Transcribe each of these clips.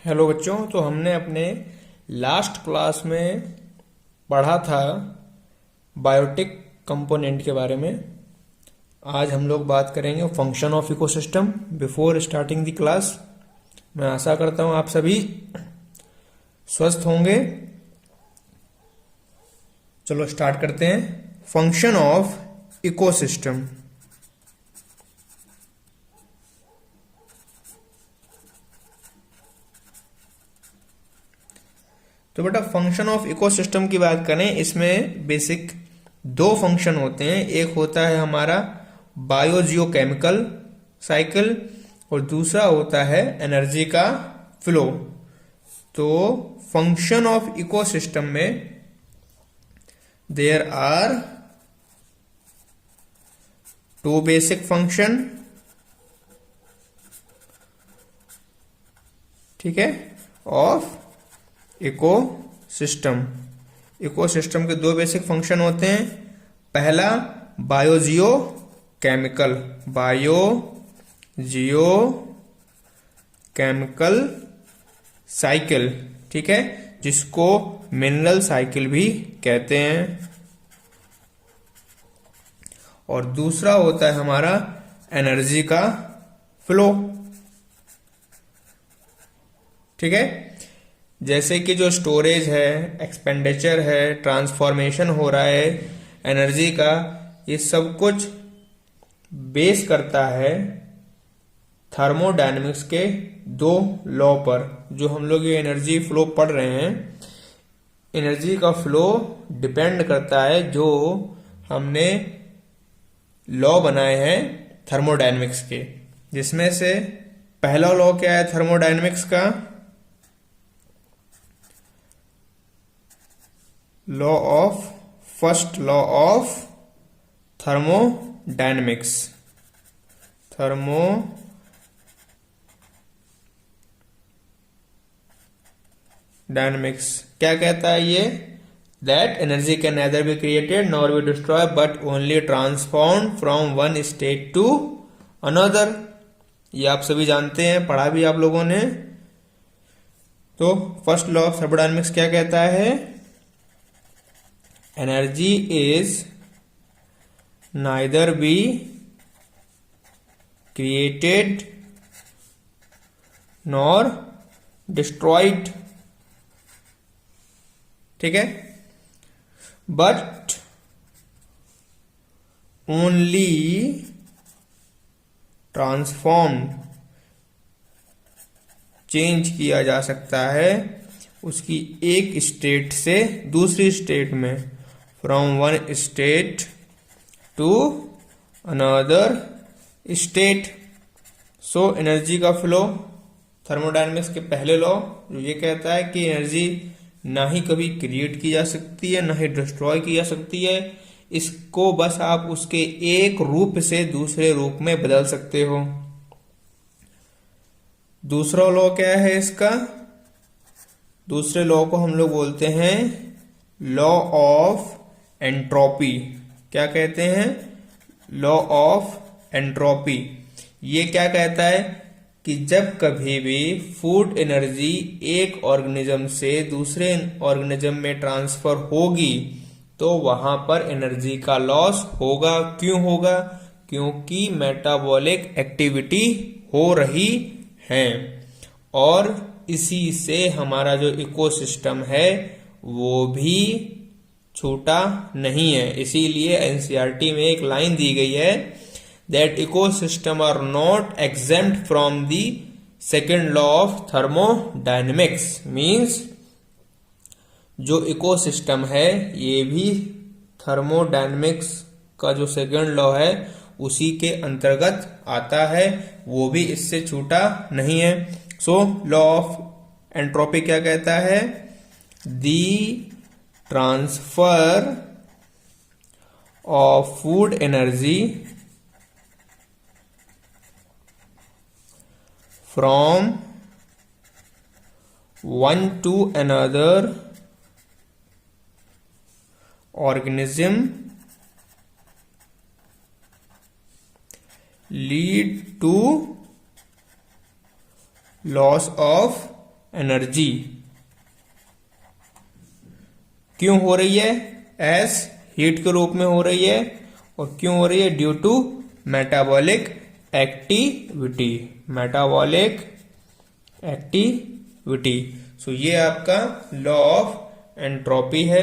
Hello बच्चों, तो हमने अपने लास्ट क्लास में पढ़ा था बायोटिक कंपोनेंट के बारे में। आज हम लोग बात करेंगे function of ecosystem. Before starting the class, मैं आशा करता हूँ आप सभी स्वस्थ होंगे। चलो स्टार्ट करते हैं। Function of ecosystem. तो बेटा, फंक्शन ऑफ इकोसिस्टम की बात करें, इसमें बेसिक दो फंक्शन होते हैं। एक होता है हमारा बायोजियोकेमिकल साइकिल और दूसरा होता है एनर्जी का फ्लो। तो फंक्शन ऑफ इकोसिस्टम में there are two basic function, ठीक है, ऑफ इकोसिस्टम। इकोसिस्टम के दो बेसिक फंक्शन होते हैं। पहला बायोजियो केमिकल, साइकिल, ठीक है, जिसको मिनरल साइकिल भी कहते हैं। और दूसरा होता है हमारा एनर्जी का फ्लो, ठीक है। जैसे कि जो स्टोरेज है, एक्सपेंडिचर है, ट्रांसफॉर्मेशन हो रहा है एनर्जी का, ये सब कुछ बेस करता है थर्मोडायनेमिक्स के दो लॉ पर। जो हम लोग ये एनर्जी फ्लो पढ़ रहे हैं, एनर्जी का फ्लो डिपेंड करता है जो हमने लॉ बनाए हैं थर्मोडायनेमिक्स के, जिसमें से पहला लॉ क्या है थर्मोडायनेमिक्स का? First law of thermodynamics. क्या कहता है ये? That energy can neither be created nor be destroy but only transform from one state to another. ये आप सभी जानते हैं, पढ़ा भी आप लोगों ने। तो फर्स्ट लॉ ऑफ थर्मोडायनेमिक्स क्या कहता है? Energy is neither be created nor destroyed, ठीक है, बट ओनली ट्रांसफॉर्म, चेंज किया जा सकता है उसकी एक स्टेट से दूसरी स्टेट में, from one state to another state. So energy का फ्लो, थर्मोडायनेमिक्स के पहले लॉ जो ये कहता है कि एनर्जी ना ही कभी क्रिएट की जा सकती है ना ही डिस्ट्रॉय की जा सकती है, इसको बस आप उसके एक रूप से दूसरे रूप में बदल सकते हो। दूसरा लॉ क्या है इसका? दूसरे लॉ को हम लोग बोलते हैं लॉ ऑफ एंट्रोपी। क्या कहते हैं? Law of entropy. ये क्या कहता है कि जब कभी भी फूड एनर्जी एक ऑर्गेनिज्म से दूसरे ऑर्गेनिज्म में ट्रांसफर होगी तो वहां पर एनर्जी का लॉस होगा। क्यों होगा? क्योंकि मेटाबॉलिक एक्टिविटी हो रही है। और इसी से हमारा जो इकोसिस्टम है वो भी छूटा नहीं है। इसीलिए एनसीईआरटी में एक लाइन दी गई है, that ecosystem are not exempt from the second law of thermodynamics. Means जो इकोसिस्टम है ये भी थर्मोडायनेमिक्स का जो सेकेंड लॉ है उसी के अंतर्गत आता है, वो भी इससे छूटा नहीं है। सो लॉ ऑफ एंट्रोपी क्या कहता है? The transfer of food energy from one to another organism lead to loss of energy क्यों हो रही है? एस हीट के रूप में हो रही है। और क्यों हो रही है? Due to metabolic activity. Metabolic activity. So ये आपका लॉ ऑफ एंट्रोपी है।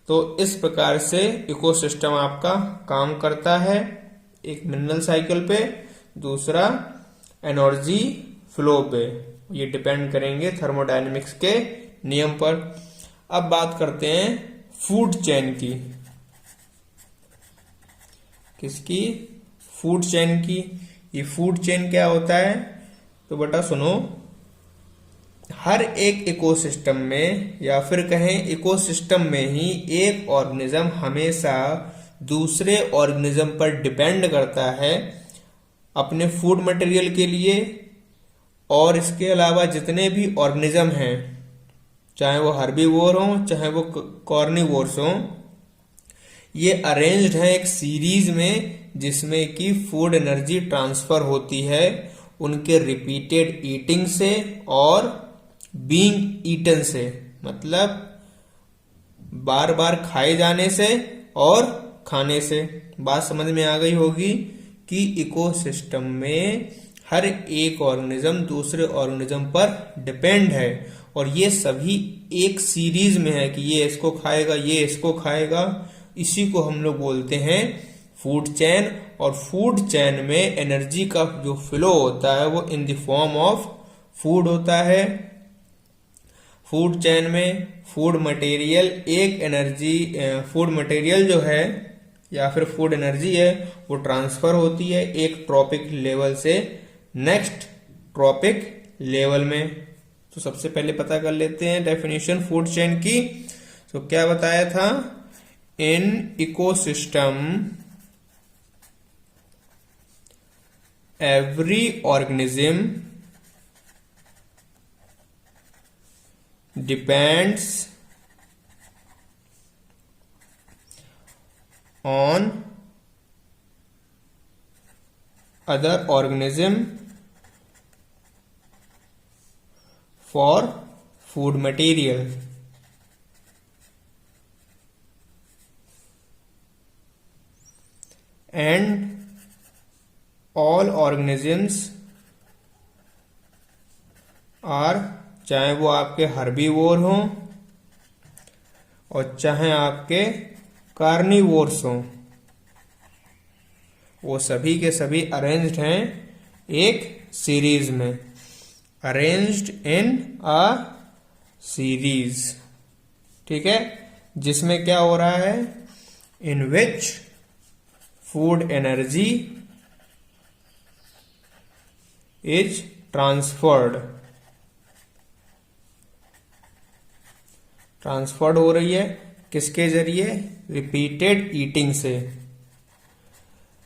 तो इस प्रकार से इकोसिस्टम आपका काम करता है। एक मिनरल साइकिल पे, दूसरा एनर्जी फ्लो पे। ये डिपेंड करेंगे थर्मोडायनेमिक्स के नियम पर। अब बात करते हैं फूड चेन की। किसकी? फूड चेन की। ये फूड चेन क्या होता है? तो बेटा सुनो, हर एक इकोसिस्टम में या फिर कहें इकोसिस्टम में ही एक ऑर्गेनिज्म हमेशा दूसरे ऑर्गेनिज्म पर डिपेंड करता है अपने फूड मटेरियल के लिए। और इसके अलावा जितने भी ऑर्गेनिज्म हैं, चाहे वो हर्बीवोर हों चाहे वो कॉर्निवोर्स हों, ये अरेंज्ड है एक सीरीज में जिसमें कि फूड एनर्जी ट्रांसफर होती है उनके रिपीटेड ईटिंग से और बीइंग ईटन से। मतलब बार बार खाए जाने से और खाने से। बात समझ में आ गई होगी कि इकोसिस्टम में हर एक ऑर्गेनिज्म दूसरे ऑर्गेनिज्म पर डिपेंड है और ये सभी एक सीरीज में है कि ये इसको खाएगा, ये इसको खाएगा। इसी को हम लोग बोलते हैं फूड चेन। और फूड चेन में एनर्जी का जो फ्लो होता है वो in the form of food होता है। फूड चेन में फूड मटेरियल एक एनर्जी, फूड मटेरियल जो है या फिर फूड एनर्जी है वो ट्रांसफर होती है एक ट्रॉपिक लेवल से नेक्स्ट ट्रॉपिक लेवल में। तो सबसे पहले पता कर लेते हैं डेफिनेशन फूड चेन की। तो क्या बताया था? In ecosystem every organism depends on other organism for food material. And all organisms are, चाहे वो आपके हर्बीवोर हों और चाहे आपके कार्निवोर्स हों, वो सभी के सभी अरेंज्ड हैं एक सीरीज में। Arranged in a series. ठीक है, जिसमें क्या हो रहा है? In which food energy is transferred हो रही है किसके जरिए? रिपीटेड ईटिंग से।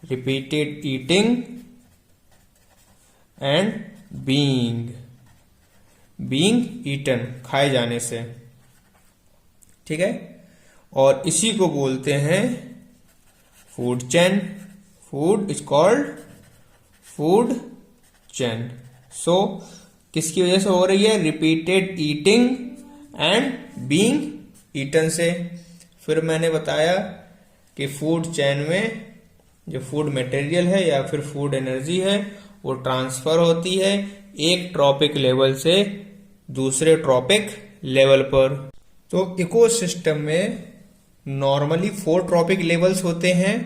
Repeated eating and being eaten, खाए जाने से। ठीक है, और इसी को बोलते हैं food chain. Food is called food chain. So किसकी वजह से हो रही है? Repeated eating and being eaten से। फिर मैंने बताया कि फूड चेन में जो फूड मटेरियल है या फिर फूड एनर्जी है वो ट्रांसफर होती है एक ट्रॉपिक लेवल से दूसरे ट्रॉपिक लेवल पर। तो इकोसिस्टम में नॉर्मली 4 ट्रॉपिक लेवल्स होते हैं,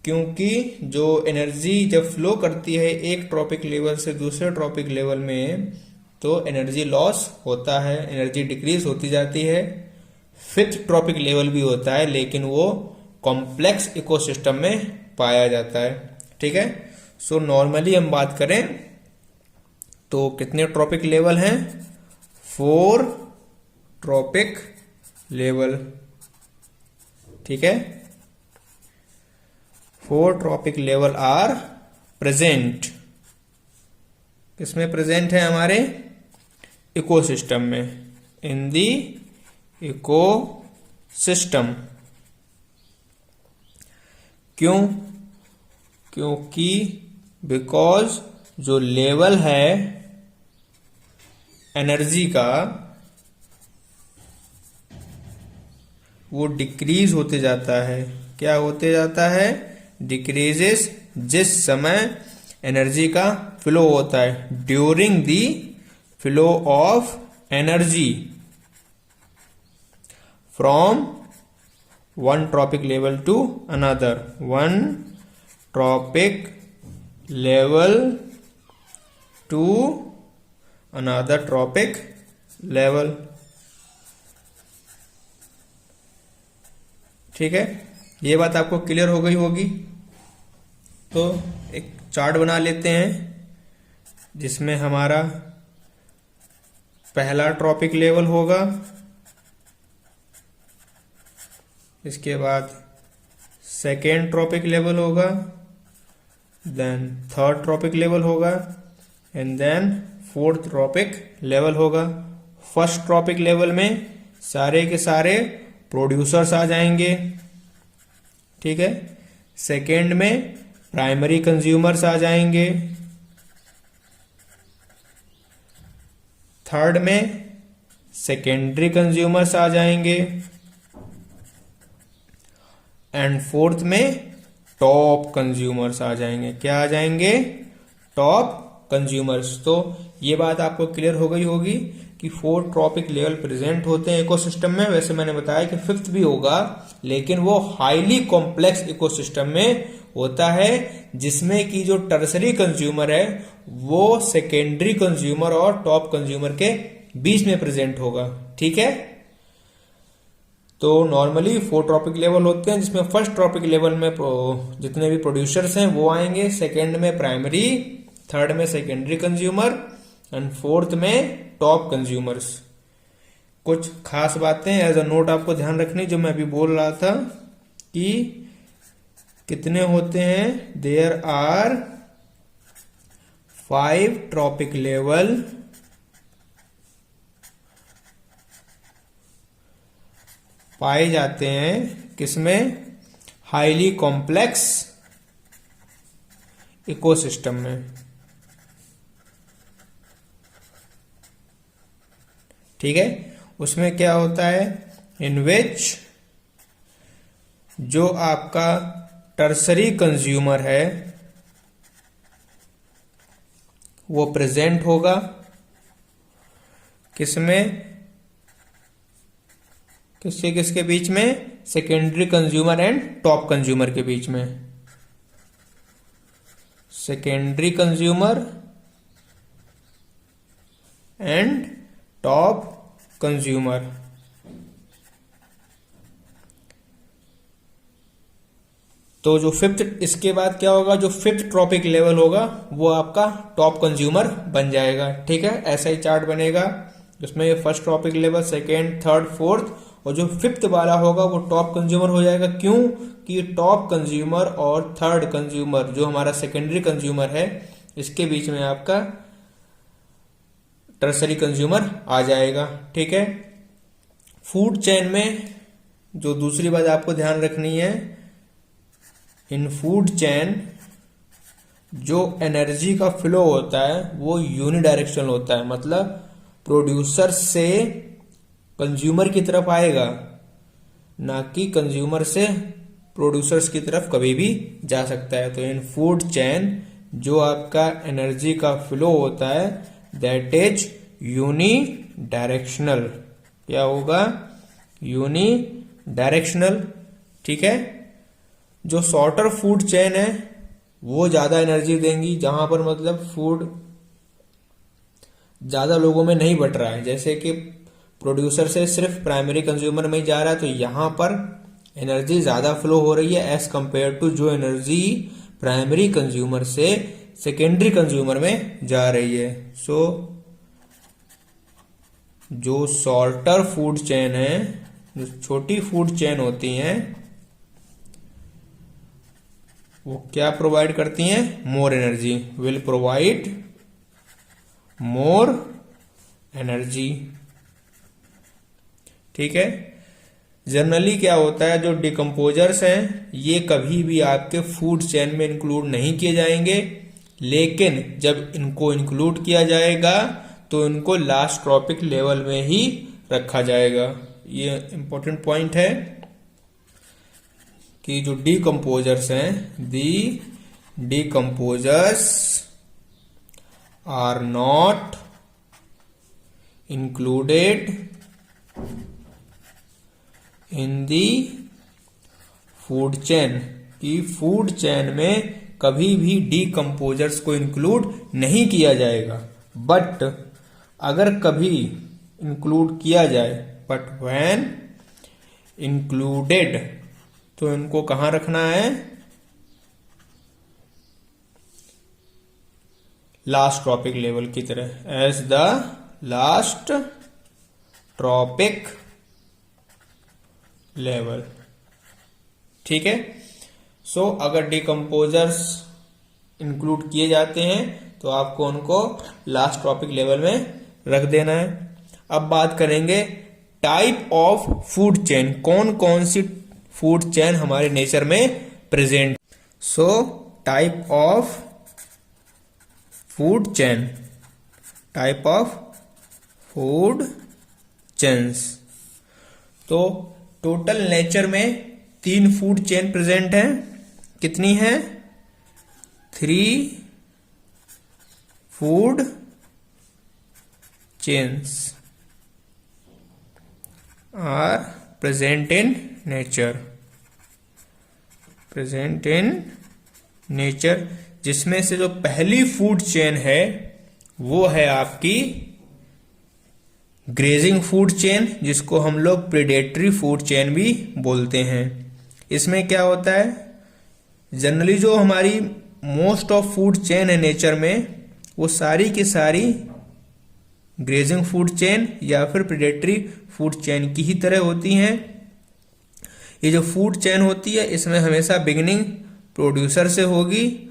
क्योंकि जो एनर्जी जब फ्लो करती है एक ट्रॉपिक लेवल से दूसरे ट्रॉपिक लेवल में तो एनर्जी लॉस होता है, एनर्जी डिक्रीज होती जाती है। 5th ट्रॉपिक लेवल भी होता है लेकिन वो कॉम्प्लेक्स इकोसिस्टम में पाया जाता है। ठीक है, सो नॉर्मली हम बात करें तो कितने ट्रॉपिक लेवल हैं? 4 ट्रॉपिक लेवल। ठीक है, 4 ट्रॉपिक लेवल आर प्रेजेंट। किसमें प्रेजेंट है? हमारे इकोसिस्टम में, इन दी इकोसिस्टम। क्यों? क्योंकि बिकॉज जो लेवल है एनर्जी का वो डिक्रीज होते जाता है। क्या होते जाता है? डिक्रीजेस। जिस समय एनर्जी का फ्लो होता है, during the flow of energy from one trophic level to another, one trophic level to another trophic level. ठीक है, ये बात आपको क्लियर हो गई होगी। तो एक चार्ट बना लेते हैं जिसमें हमारा पहला ट्रॉपिक लेवल होगा, इसके बाद सेकेंड ट्रॉपिक लेवल होगा, देन थर्ड ट्रॉपिक लेवल होगा, and then fourth trophic level होगा। फर्स्ट ट्रॉपिक लेवल में सारे के सारे प्रोड्यूसर्स आ जाएंगे। ठीक है, सेकेंड में प्राइमरी कंज्यूमर्स आ जाएंगे, थर्ड में सेकेंडरी कंज्यूमर्स आ जाएंगे, एंड फोर्थ में टॉप कंज्यूमर्स आ जाएंगे। क्या आ जाएंगे? Top consumers. तो ये बात आपको क्लियर हो गई होगी कि 4 ट्रॉपिक लेवल प्रेजेंट होते हैं इकोसिस्टम में। वैसे मैंने बताया कि 5th भी होगा, लेकिन वो हाईली कॉम्प्लेक्स इकोसिस्टम में होता है, जिसमें कि जो टर्सरी कंज्यूमर है वो सेकेंडरी कंज्यूमर और टॉप कंज्यूमर के बीच में प्रेजेंट होगा। ठीक है, तो नॉर्मली 4 ट्रॉपिक लेवल होते हैं, जिसमें फर्स्ट ट्रॉपिक लेवल में जितने भी प्रोड्यूसर्स हैं वो आएंगे, सेकेंड में प्राइमरी, थर्ड में सेकेंडरी कंज्यूमर, एंड फोर्थ में टॉप कंज्यूमर्स। कुछ खास बातें एज अ नोट आपको ध्यान रखनी, जो मैं अभी बोल रहा था कि कितने होते हैं। देयर आर 5 ट्रॉपिक लेवल पाए जाते हैं, किसमें? हाईली कॉम्प्लेक्स इकोसिस्टम में। ठीक है, उसमें क्या होता है, इन विच जो आपका टर्सरी कंज्यूमर है वो प्रेजेंट होगा, किसमें? किसके किसके बीच में? Secondary consumer and top consumer के बीच में। Secondary consumer and top consumer. तो जो 5th, इसके बाद क्या होगा, जो 5th ट्रॉपिक लेवल होगा वो आपका टॉप कंज्यूमर बन जाएगा। ठीक है, ऐसा ही चार्ट बनेगा जिसमें ये first trophic level, second, third, fourth, और जो 5th वाला होगा वो टॉप कंज्यूमर हो जाएगा। क्यों? कि टॉप कंज्यूमर और थर्ड कंज्यूमर जो हमारा सेकेंडरी कंज्यूमर है, इसके बीच में आपका टर्सरी कंज्यूमर आ जाएगा। ठीक है, फूड चेन में जो दूसरी बात आपको ध्यान रखनी है, इन फूड चेन जो एनर्जी का फ्लो होता है वो यूनिडायरेक्शनल होता है, मतलब प्रोड्यूसर से कंज्यूमर की तरफ आएगा, ना कि कंज्यूमर से प्रोड्यूसर्स की तरफ कभी भी जा सकता है। तो इन फूड चेन जो आपका एनर्जी का फ्लो होता है दैट इज यूनी डायरेक्शनल। क्या होगा? Unidirectional. ठीक है, जो शॉर्टर फूड चेन है वो ज्यादा एनर्जी देंगी, जहां पर मतलब फूड ज्यादा लोगों में नहीं बट रहा है, जैसे कि प्रोड्यूसर से सिर्फ प्राइमरी कंज्यूमर में ही जा रहा है, तो यहां पर एनर्जी ज्यादा फ्लो हो रही है एज कंपेयर टू जो एनर्जी प्राइमरी कंज्यूमर से सेकेंडरी कंज्यूमर में जा रही है। सो जो शॉर्टर फूड चेन है, जो छोटी फूड चेन होती हैं, वो क्या प्रोवाइड करती हैं? More energy, will provide more energy. ठीक है, जनरली क्या होता है, जो डिकम्पोजर्स हैं ये कभी भी आपके फूड चेन में इंक्लूड नहीं किए जाएंगे, लेकिन जब इनको इंक्लूड किया जाएगा तो इनको लास्ट ट्रॉपिक लेवल में ही रखा जाएगा। ये इंपॉर्टेंट पॉइंट है कि जो डीकम्पोजर्स हैं, the decomposers are not included in the food chain, कि फूड चेन में कभी भी डीकम्पोजर्स को इंक्लूड नहीं किया जाएगा। बट अगर कभी इंक्लूड किया जाए, बट व्हेन इंक्लूडेड, तो इनको कहां रखना है? लास्ट ट्रॉपिक लेवल की तरह, as the last trophic level. ठीक है। सो अगर डीकम्पोजर्स इंक्लूड किए जाते हैं तो आपको उनको लास्ट ट्रॉपिक लेवल में रख देना है। अब बात करेंगे टाइप ऑफ फूड चेन, कौन कौन सी फूड चेन हमारे नेचर में present. So type of food chain, type of food chains. तो टोटल नेचर में 3 फूड चेन प्रेजेंट है। कितनी है? 3 food chains are present in nature, present in nature, जिसमें से जो पहली फूड चेन है वो है आपकी ग्रेजिंग फूड चेन, जिसको हम लोग प्रेडेटरी फूड चेन भी बोलते हैं। इसमें क्या होता है, जनरली जो हमारी मोस्ट ऑफ फूड चेन है नेचर में, वो सारी की सारी ग्रेजिंग फूड चेन या फिर प्रेडेटरी फूड चेन की ही तरह होती हैं। ये जो फूड चेन होती है इसमें हमेशा बिगिनिंग प्रोड्यूसर से होगी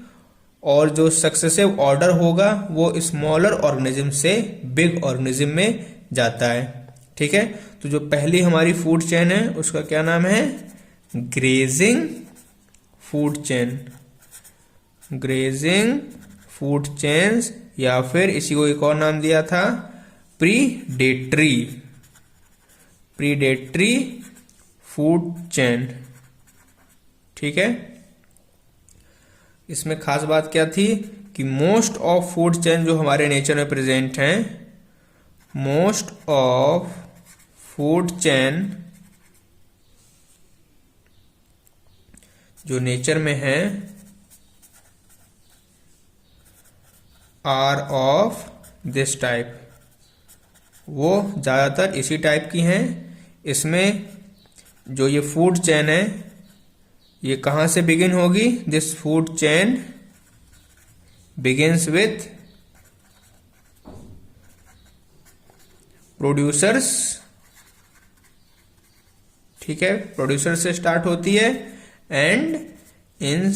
और जो सक्सेसिव ऑर्डर होगा वो स्मॉलर ऑर्गेनिज्म से बिग ऑर्गेनिज्म में जाता है। ठीक है। तो जो पहली हमारी फूड चेन है उसका क्या नाम है? Grazing food chain, grazing food chains, या फिर इसी को एक और नाम दिया था प्रीडेटरी, प्रीडेटरी फूड चेन। ठीक है। इसमें खास बात क्या थी कि मोस्ट ऑफ फूड चेन जो हमारे नेचर में प्रेजेंट हैं, मोस्ट ऑफ फूड चेन जो नेचर में है आर ऑफ दिस टाइप, वो ज्यादातर इसी टाइप की हैं। इसमें जो ये फूड चेन है ये कहां से बिगिन होगी? This food chain begins with producers. ठीक है, प्रोड्यूसर से स्टार्ट होती है एंड इन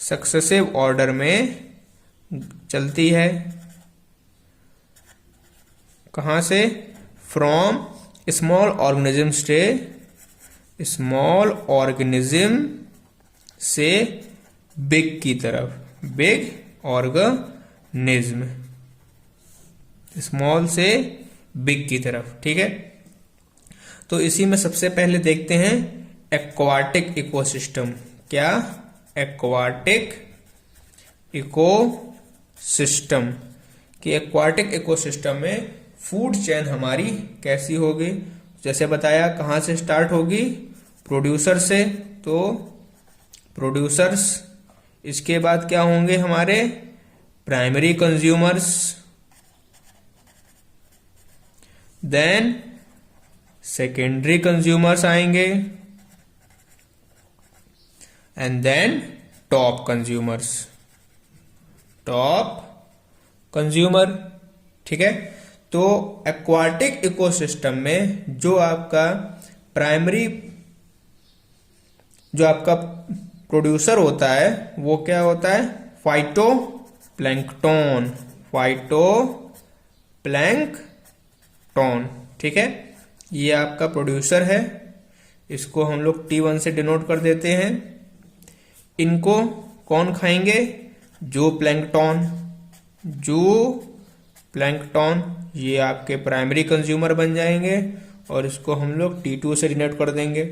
सक्सेसिव ऑर्डर में चलती है। कहां से? फ्रॉम स्मॉल ऑर्गेनिज्म से, स्मॉल ऑर्गेनिज्म से बिग की तरफ, बिग ऑर्गेनिज्म, स्मॉल से बिग की तरफ। ठीक है। तो इसी में सबसे पहले देखते हैं एक्वाटिक इकोसिस्टम। क्या? Aquatic ecosystem. कि एक्वाटिक इकोसिस्टम में फूड चेन हमारी कैसी होगी? जैसे बताया कहां से स्टार्ट होगी? प्रोड्यूसर से। तो प्रोड्यूसर्स, इसके बाद क्या होंगे हमारे? Primary consumers, then secondary consumers आएंगे and then top consumers, top consumer. ठीक है। तो एक्वाटिक इकोसिस्टम में जो आपका प्राइमरी, जो आपका प्रोड्यूसर होता है वो क्या होता है? Phytoplankton, phytoplankton. ठीक है। ये आपका प्रोड्यूसर है, इसको हम लोग T1 से डिनोट कर देते हैं। इनको कौन खाएंगे? जो प्लैंक्टन। जू प्लैंकटन, ये आपके प्राइमरी कंज्यूमर बन जाएंगे और इसको हम लोग T2 से डिनोट कर देंगे।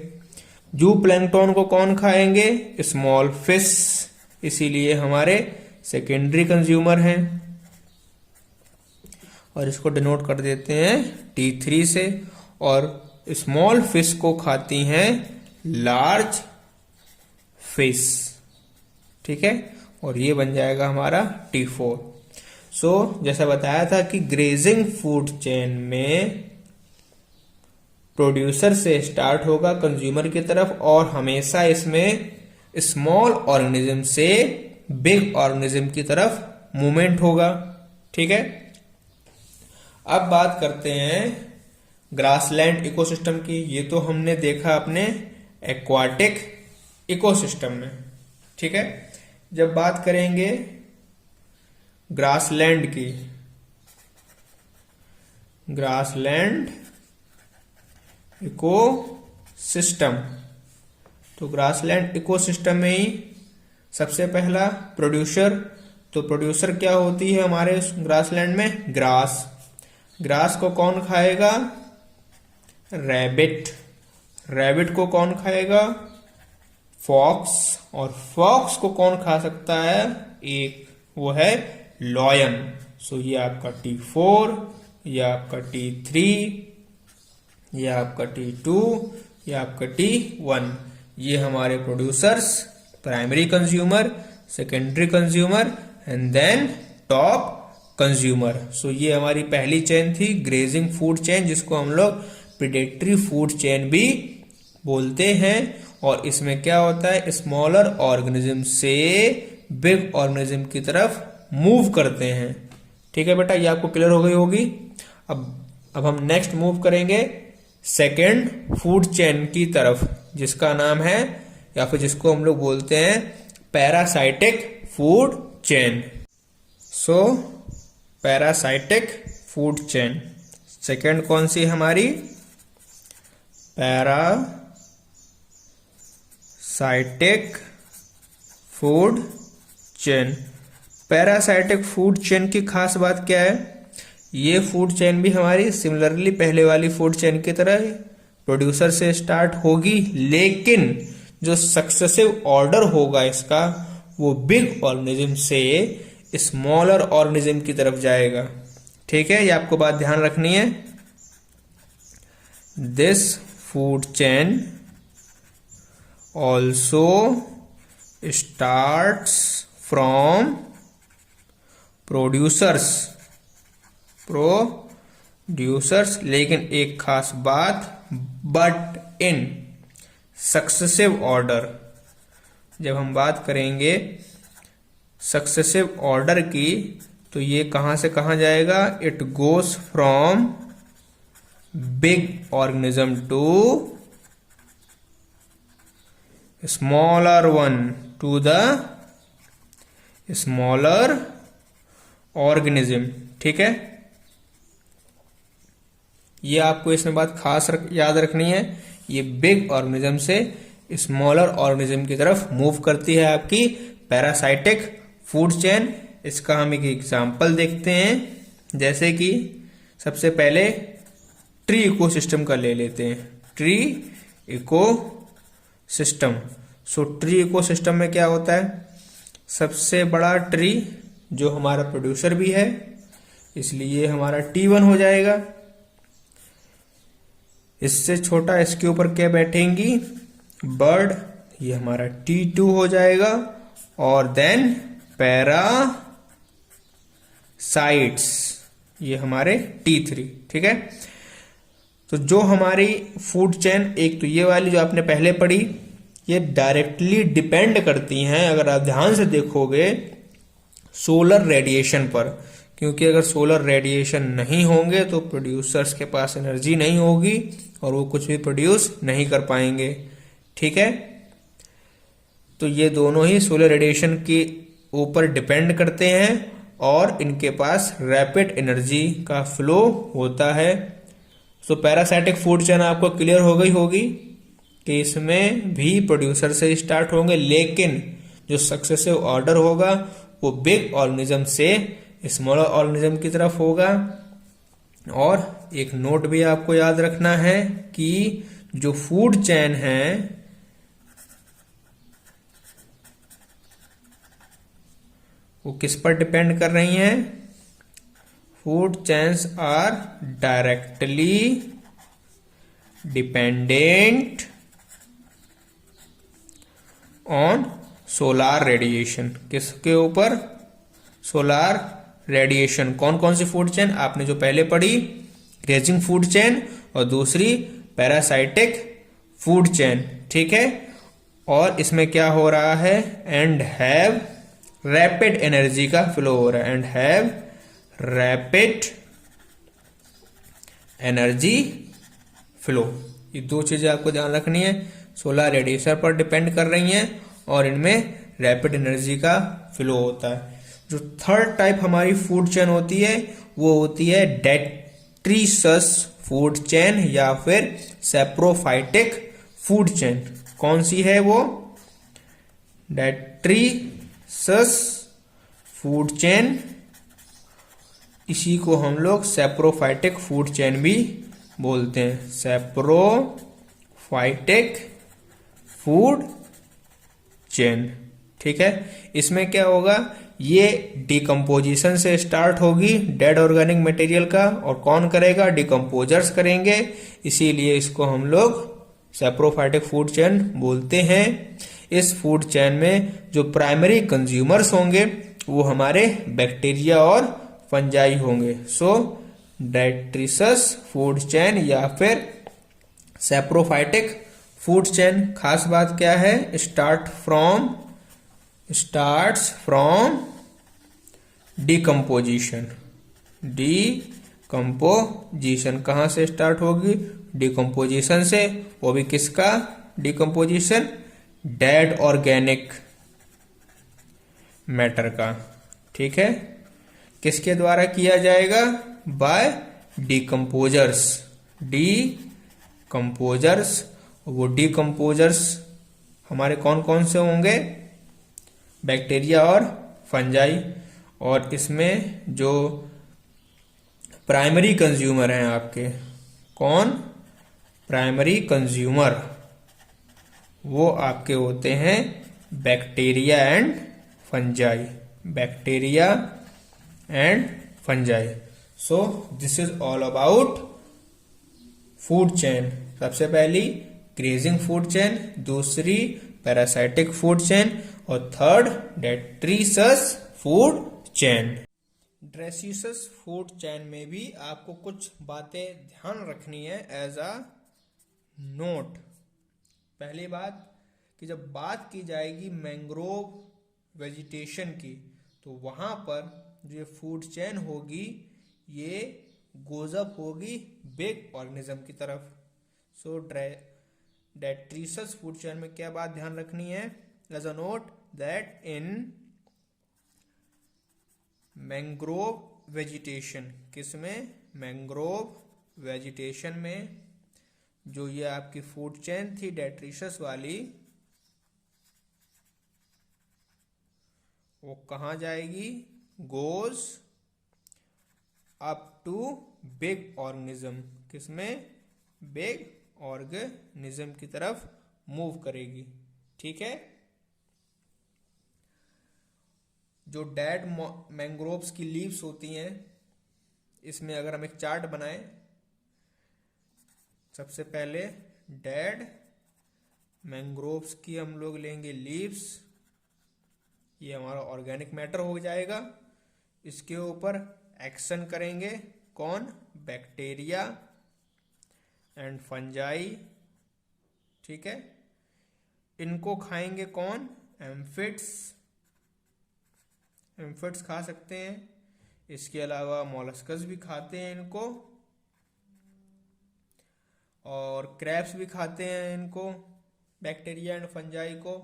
जू प्लैंकटन को कौन खाएंगे? स्मॉल फिश, इसीलिए हमारे सेकेंडरी कंज्यूमर हैं और इसको डिनोट कर देते हैं T3 से। और स्मॉल फिश को खाती हैं लार्ज फिश, ठीक है, और ये बन जाएगा हमारा T4। जैसा बताया था कि ग्रेजिंग फूड चेन में प्रोड्यूसर से स्टार्ट होगा कंज्यूमर की तरफ और हमेशा इसमें स्मॉल ऑर्गेनिज्म से बिग ऑर्गेनिज्म की तरफ मूवमेंट होगा, ठीक है। अब बात करते हैं ग्रासलैंड इकोसिस्टम की। ये तो हमने देखा अपने एक्वाटिक इकोसिस्टम में, ठीक है। जब बात करेंगे ग्रासलैंड की, ग्रासलैंड इकोसिस्टम, तो ग्रासलैंड इकोसिस्टम में ही सबसे पहला प्रोड्यूसर, तो प्रोड्यूसर क्या होती है हमारे ग्रासलैंड में? ग्रास। ग्रास को कौन खाएगा? रैबिट। रैबिट को कौन खाएगा? फॉक्स। और फॉक्स को कौन खा सकता है? एक, वो है लॉयन। ये आपका T4, ये आपका T3, ये आपका T2, ये आपका T1। ये हमारे producers, primary consumer, secondary consumer and then top consumer. ये हमारी पहली चेन थी, ग्रेजिंग फूड चेन, जिसको हम लोग प्रीडेटरी फूड चेन भी बोलते हैं। और इसमें क्या होता है? स्मॉलर ऑर्गेनिज्म से बिग ऑर्गेनिज्म की तरफ मूव करते हैं, ठीक है बेटा, ये आपको क्लियर हो गई होगी। अब हम नेक्स्ट मूव करेंगे सेकेंड फूड चेन की तरफ, जिसका नाम है, या फिर जिसको हम लोग बोलते हैं parasitic food chain. Parasitic food chain second कौन सी है हमारी? Parasitic food chain. Parasitic food chain की खास बात क्या है? ये फूड चेन भी हमारी सिमिलरली पहले वाली फूड चेन की तरह प्रोड्यूसर से स्टार्ट होगी, लेकिन जो सक्सेसिव ऑर्डर होगा इसका, वो बिग ऑर्गेनिज्म से स्मॉलर ऑर्गेनिज्म की तरफ जाएगा, ठीक है। ये आपको बात ध्यान रखनी है। This food chain also starts from producers, लेकिन एक खास बात, बट इन सक्सेसिव ऑर्डर। जब हम बात करेंगे सक्सेसिव ऑर्डर की, तो ये कहां से कहां जाएगा? It goes from big organism to smaller one to the smaller organism, ठीक है। ये आपको इसमें बात खास याद रखनी है। ये बिग ऑर्गेनिज्म से स्मॉलर ऑर्गेनिज्म की तरफ मूव करती है आपकी पैरासाइटिक फूड चेन। इसका हम एक एग्जांपल देखते हैं, जैसे कि सबसे पहले ट्री इकोसिस्टम का ले लेते हैं। Tree ecosystem. ट्री इकोसिस्टम में क्या होता है? सबसे बड़ा ट्री जो हमारा प्रोड्यूसर भी है, इसलिए हमारा T1 हो जाएगा। इससे छोटा इसके ऊपर क्या बैठेंगी? बर्ड, ये हमारा T2 हो जाएगा। और देन पैरासाइट्स, ये हमारे T3, ठीक है। तो जो हमारी फूड चेन, एक तो ये वाली जो आपने पहले पढ़ी, ये डायरेक्टली डिपेंड करती हैं, अगर आप ध्यान से देखोगे, सोलर रेडिएशन पर, क्योंकि अगर सोलर रेडिएशन नहीं होंगे तो प्रोड्यूसर्स के पास एनर्जी नहीं होगी और वो कुछ भी प्रोड्यूस नहीं कर पाएंगे, ठीक है। तो ये दोनों ही सोलर रेडिएशन के ऊपर डिपेंड करते हैं और इनके पास रैपिड एनर्जी का फ्लो होता है। तो पैरासाइटिक फूड चेन आपको क्लियर हो गई होगी कि इसमें भी प्रोड्यूसर से स्टार्ट होंगे, लेकिन जो सक्सेसिव ऑर्डर होगा वो बिग ऑर्गेनिज्म से स्मॉलर ऑर्गेनिज्म की तरफ होगा। और एक नोट भी आपको याद रखना है कि जो फूड चेन है वो किस पर डिपेंड कर रही हैं? Food chains are directly dependent on solar radiation. किसके ऊपर? Solar radiation. कौन कौन सी फूड चेन? आपने जो पहले पढ़ी ग्रेजिंग फूड चेन और दूसरी पैरासाइटिक फूड चेन, ठीक है। और इसमें क्या हो रहा है? एंड हैव रैपिड एनर्जी का फ्लो हो रहा है। And have rapid energy flow. ये दो चीजें आपको ध्यान रखनी है। सोलर रेडिएशन पर डिपेंड कर रही हैं और इनमें रैपिड एनर्जी का फ्लो होता है। जो थर्ड टाइप हमारी फूड चेन होती है वो होती है डेट्रीसस फूड चेन या फिर सैप्रोफाइटिक फूड चेन। कौन सी है वो? डेट्रीसस फूड चेन। इसी को हम लोग सैप्रोफाइटिक फूड चेन भी बोलते हैं। सैप्रोफाइटिक फूड चेन, ठीक है। इसमें क्या होगा? ये डिकम्पोजिशन से स्टार्ट होगी डेड ऑर्गेनिक मटेरियल का। और कौन करेगा? डिकम्पोजर्स करेंगे। इसीलिए इसको हम लोग सैप्रोफाइटिक फूड चेन बोलते हैं। इस फूड चेन में जो प्राइमरी कंज्यूमर्स होंगे वो हमारे बैक्टीरिया और फंजाई होंगे। सो डेट्रीसस फूड चेन या फिर सैप्रोफाइटिक फूड चेन खास बात क्या है? Starts from decomposition. डिकम्पोजिशन कहां से स्टार्ट होगी? डिकम्पोजिशन से। वो भी किसका डिकम्पोजिशन? डेड ऑर्गेनिक मैटर का, ठीक है। किसके द्वारा किया जाएगा? By decomposers. डिकम्पोजर्स। वो डिकम्पोजर्स हमारे कौन कौन से होंगे? बैक्टीरिया और फंजाई। और इसमें जो प्राइमरी कंज्यूमर हैं आपके, कौन? प्राइमरी कंज्यूमर वो आपके होते हैं bacteria and fungi. Bacteria and fungi. So this is all about food chain. सबसे पहली ग्रेजिंग फूड चेन, दूसरी पैरासाइटिक फूड चेन और third detritus food chain. Detritus food chain में भी आपको कुछ बातें ध्यान रखनी है एज अ नोट। पहली बात कि जब बात की जाएगी मैंग्रोव वेजिटेशन की तो वहां पर जो ये फूड चेन होगी ये गोजअप होगी बिग ऑर्गेनिज्म की तरफ। सो डेट्रीसस फूड चेन में क्या बात ध्यान रखनी है? As a note that in mangrove vegetation, किसमें? मैंग्रोव वेजिटेशन में जो ये आपकी फूड चेन थी डेट्रीसस वाली वो कहां जाएगी? Goes up to big organism. किसमें? बिग ऑर्गेनिज्म की तरफ मूव करेगी, ठीक है। जो डेड मैंग्रोव्स की लीव्स होती हैं, इसमें अगर हम एक चार्ट बनाएं, सबसे पहले डेड मैंग्रोव्स की हम लोग लेंगे लीव्स। ये हमारा ऑर्गेनिक मैटर हो जाएगा। इसके ऊपर एक्शन करेंगे कौन? बैक्टीरिया एंड फंजाई, ठीक है। इनको खाएंगे कौन? एम्फिड्स। एम्फिड्स खा सकते हैं। इसके अलावा मॉलस्कस भी खाते हैं इनको, और क्रैब्स भी खाते हैं इनको, बैक्टीरिया एंड फंजाई को।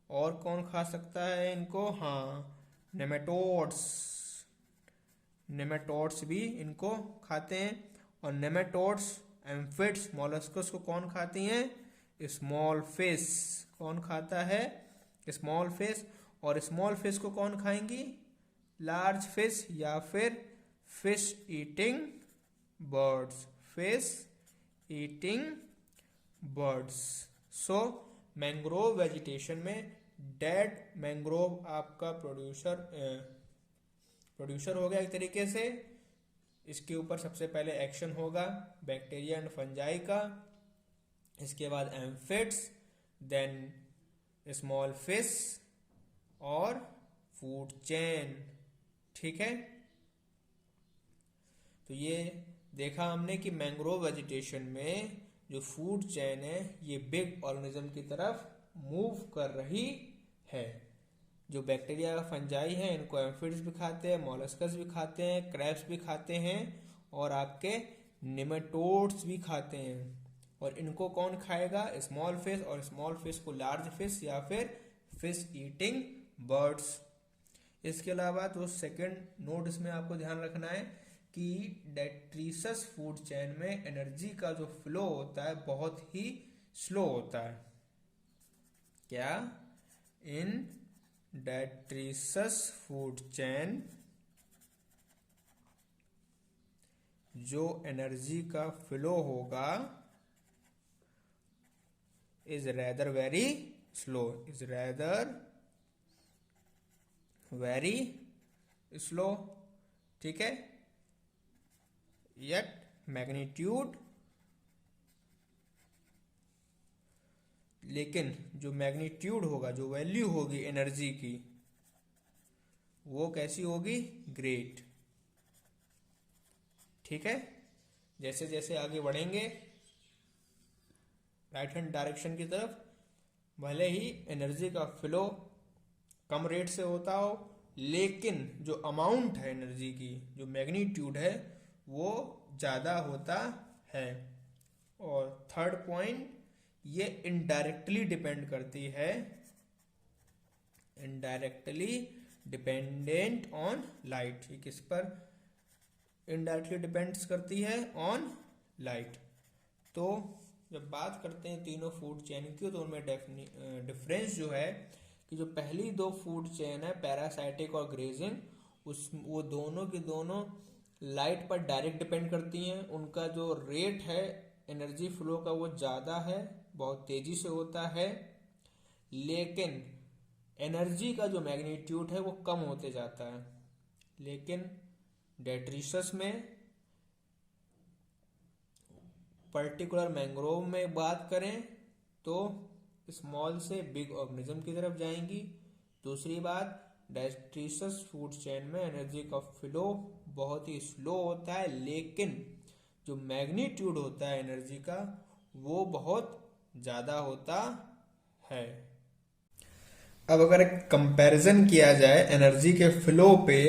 और कौन खा सकता है इनको? हाँ, नेमेटोड्स। नेमेटोड्स भी इनको खाते हैं। और नेमेटोड्स, एम्फिड्स, मॉलस्कस को कौन खाती हैं? Small fish. कौन खाता है? Small fish. और स्मॉल फिश को कौन खाएंगी? लार्ज फिश या फिर fish eating birds, fish eating birds. So mangrove vegetation में डेड मैंग्रोव आपका प्रोड्यूसर हो गया एक तरीके से। इसके ऊपर सबसे पहले एक्शन होगा बैक्टीरिया एंड फंजाई का, इसके बाद एम्फिड्स, देन स्मॉल फिश और फूड चेन। ठीक है, तो ये देखा हमने कि मैंग्रोव वेजिटेशन में जो फूड चेन है ये बिग ऑर्गेनिज्म की तरफ मूव कर रही है। जो बैक्टीरिया फंजाई हैं इनको एम्फिड्स भी खाते हैं, मॉलस्कस भी खाते हैं, क्रैब्स भी खाते हैं और आपके निमेटोड्स भी खाते हैं। और इनको कौन खाएगा? स्मॉल फिश, और स्मॉल फिश को लार्ज फिश या फिर फिश ईटिंग बर्ड्स। इसके अलावा जो सेकंड नोट इसमें आपको ध्यान रखना है कि डेट्रिसस फूड चेन में एनर्जी का जो फ्लो होता है बहुत ही स्लो होता है। क्या? इन डेट्रिसस फूड चेन जो एनर्जी का फ्लो होगा is rather very slow, is rather very slow. ठीक है, yet मैग्नीट्यूड, लेकिन जो मैग्नीट्यूड होगा, जो वैल्यू होगी एनर्जी की, वो कैसी होगी? ग्रेट। ठीक है, जैसे जैसे आगे बढ़ेंगे राइट हैंड डायरेक्शन की तरफ, भले ही एनर्जी का फ्लो कम रेट से होता हो, लेकिन जो अमाउंट है एनर्जी की, जो मैग्नीट्यूड है, वो ज्यादा होता है। और थर्ड पॉइंट, ये इनडायरेक्टली डिपेंड करती है, इनडायरेक्टली डिपेंडेंट ऑन लाइट। ये किस पर इनडायरेक्टली डिपेंड्स करती है? On light. तो जब बात करते हैं तीनों फूड चेन की, तो उनमें डिफरेंस जो है कि जो पहली दो फूड चेन है पैरासाइटिक और ग्रेजिंग, वो दोनों की दोनों लाइट पर डायरेक्ट डिपेंड करती हैं। उनका जो रेट है एनर्जी फ्लो का वो ज़्यादा है, बहुत तेज़ी से होता है, लेकिन एनर्जी का जो मैग्नीट्यूड है वो कम होते जाता है। लेकिन डेट्रिसस में, पर्टिकुलर मैंग्रोव में बात करें तो स्मॉल से बिग ऑर्गेनिज्म की तरफ जाएंगी। दूसरी बात, डेट्रिसस फूड चेन में एनर्जी का फ्लो बहुत ही स्लो होता है, लेकिन जो मैग्नीट्यूड होता है एनर्जी का वो बहुत ज़्यादा होता है। अब अगर कंपैरिजन किया जाए एनर्जी के फ्लो पे,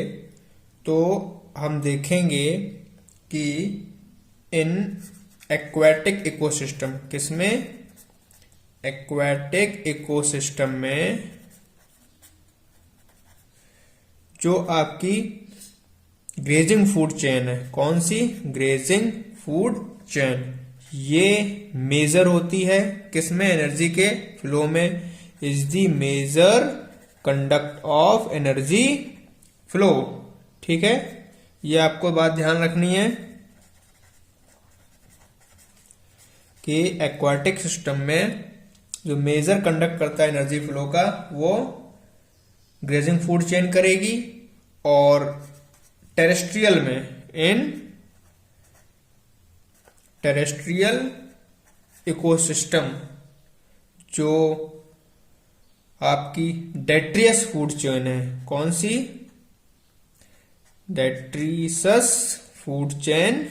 तो हम देखेंगे कि इन एक्वाटिक इकोसिस्टम, किसमें? एक्वाटिक इकोसिस्टम में जो आपकी ग्रेजिंग फूड चेन है, कौन सी? ग्रेजिंग फूड चेन, ये मेजर होती है किसमें? एनर्जी के फ्लो में। Is the major conduct of energy flow. ठीक है, ये आपको बात ध्यान रखनी है कि एक्वाटिक सिस्टम में जो मेजर कंडक्ट करता है एनर्जी फ्लो का, वो ग्रेजिंग फूड चेन करेगी। और टेरेस्ट्रियल में, इन टेरेस्ट्रियल इकोसिस्टम, जो आपकी डेट्रियस फूड चेन है, कौन सी? डेट्रिसस फूड चेन,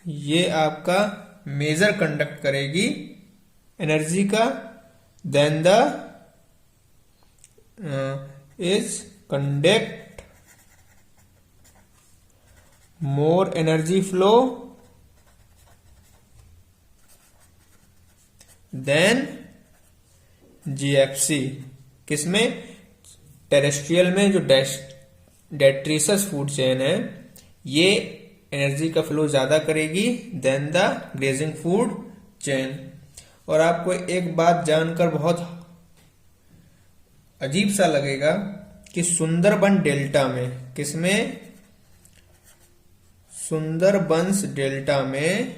ये आपका मेजर कंडक्ट करेगी एनर्जी का। Then the is conduct more energy flow than GFC। किसमें? टेरेस्ट्रियल में जो डेट्रिसस फूड चेन है, ये एनर्जी का फ्लो ज्यादा करेगी then the grazing food chain. और आपको एक बात जानकर बहुत अजीब सा लगेगा कि सुंदरबन डेल्टा में, किसमें, सुंदरबंस डेल्टा में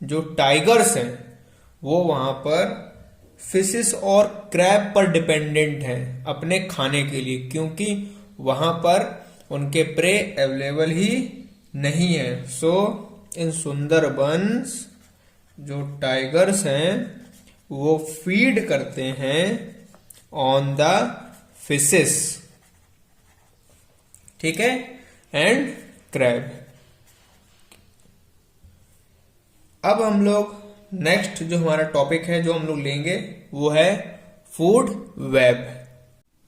जो टाइगर्स हैं वो वहां पर फिशेस और क्रैब पर डिपेंडेंट हैं अपने खाने के लिए, क्योंकि वहां पर उनके प्रे अवेलेबल ही नहीं है। सो इन सुंदरबंस जो टाइगर्स हैं वो फीड करते हैं ऑन द फिशेस, ठीक है, एंड क्रैब। अब हम लोग नेक्स्ट जो हमारा टॉपिक है जो हम लोग लेंगे वो है फूड वेब।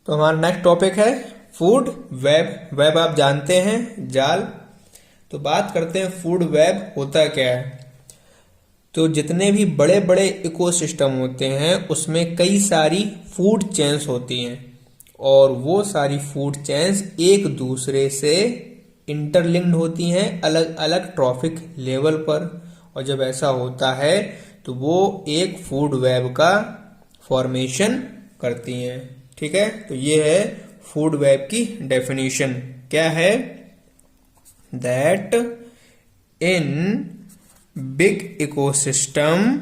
तो हमारा नेक्स्ट टॉपिक है फूड वेब। वेब आप जानते हैं, जाल। तो बात करते हैं फूड वेब होता क्या है। तो जितने भी बड़े बड़े इकोसिस्टम होते हैं उसमें कई सारी फूड चेन्स होती हैं और वो सारी फूड चेन्स एक दूसरे से इंटरलिंक्ड होती हैं अलग अलग ट्रॉफिक लेवल पर, और जब ऐसा होता है तो वो एक फूड वेब का फॉर्मेशन करती हैं, ठीक है। तो ये है फूड वेब की डेफिनेशन। क्या है, दैट इन बिग इकोसिस्टम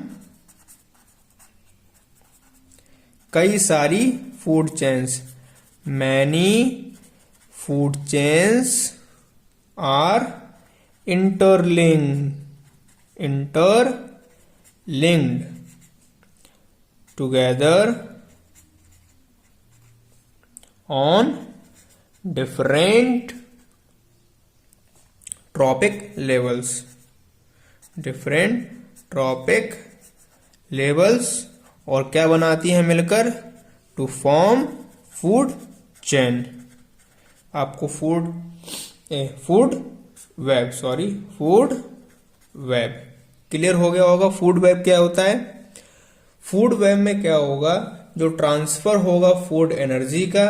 कई सारी food chains, many food chains are interlinked together on different trophic levels, और क्या बनाती है मिलकर, टू फॉर्म फूड चेन। आपको फूड वेब क्लियर हो गया होगा। फूड वेब क्या होता है। फूड वेब में क्या होगा, जो ट्रांसफर होगा फूड एनर्जी का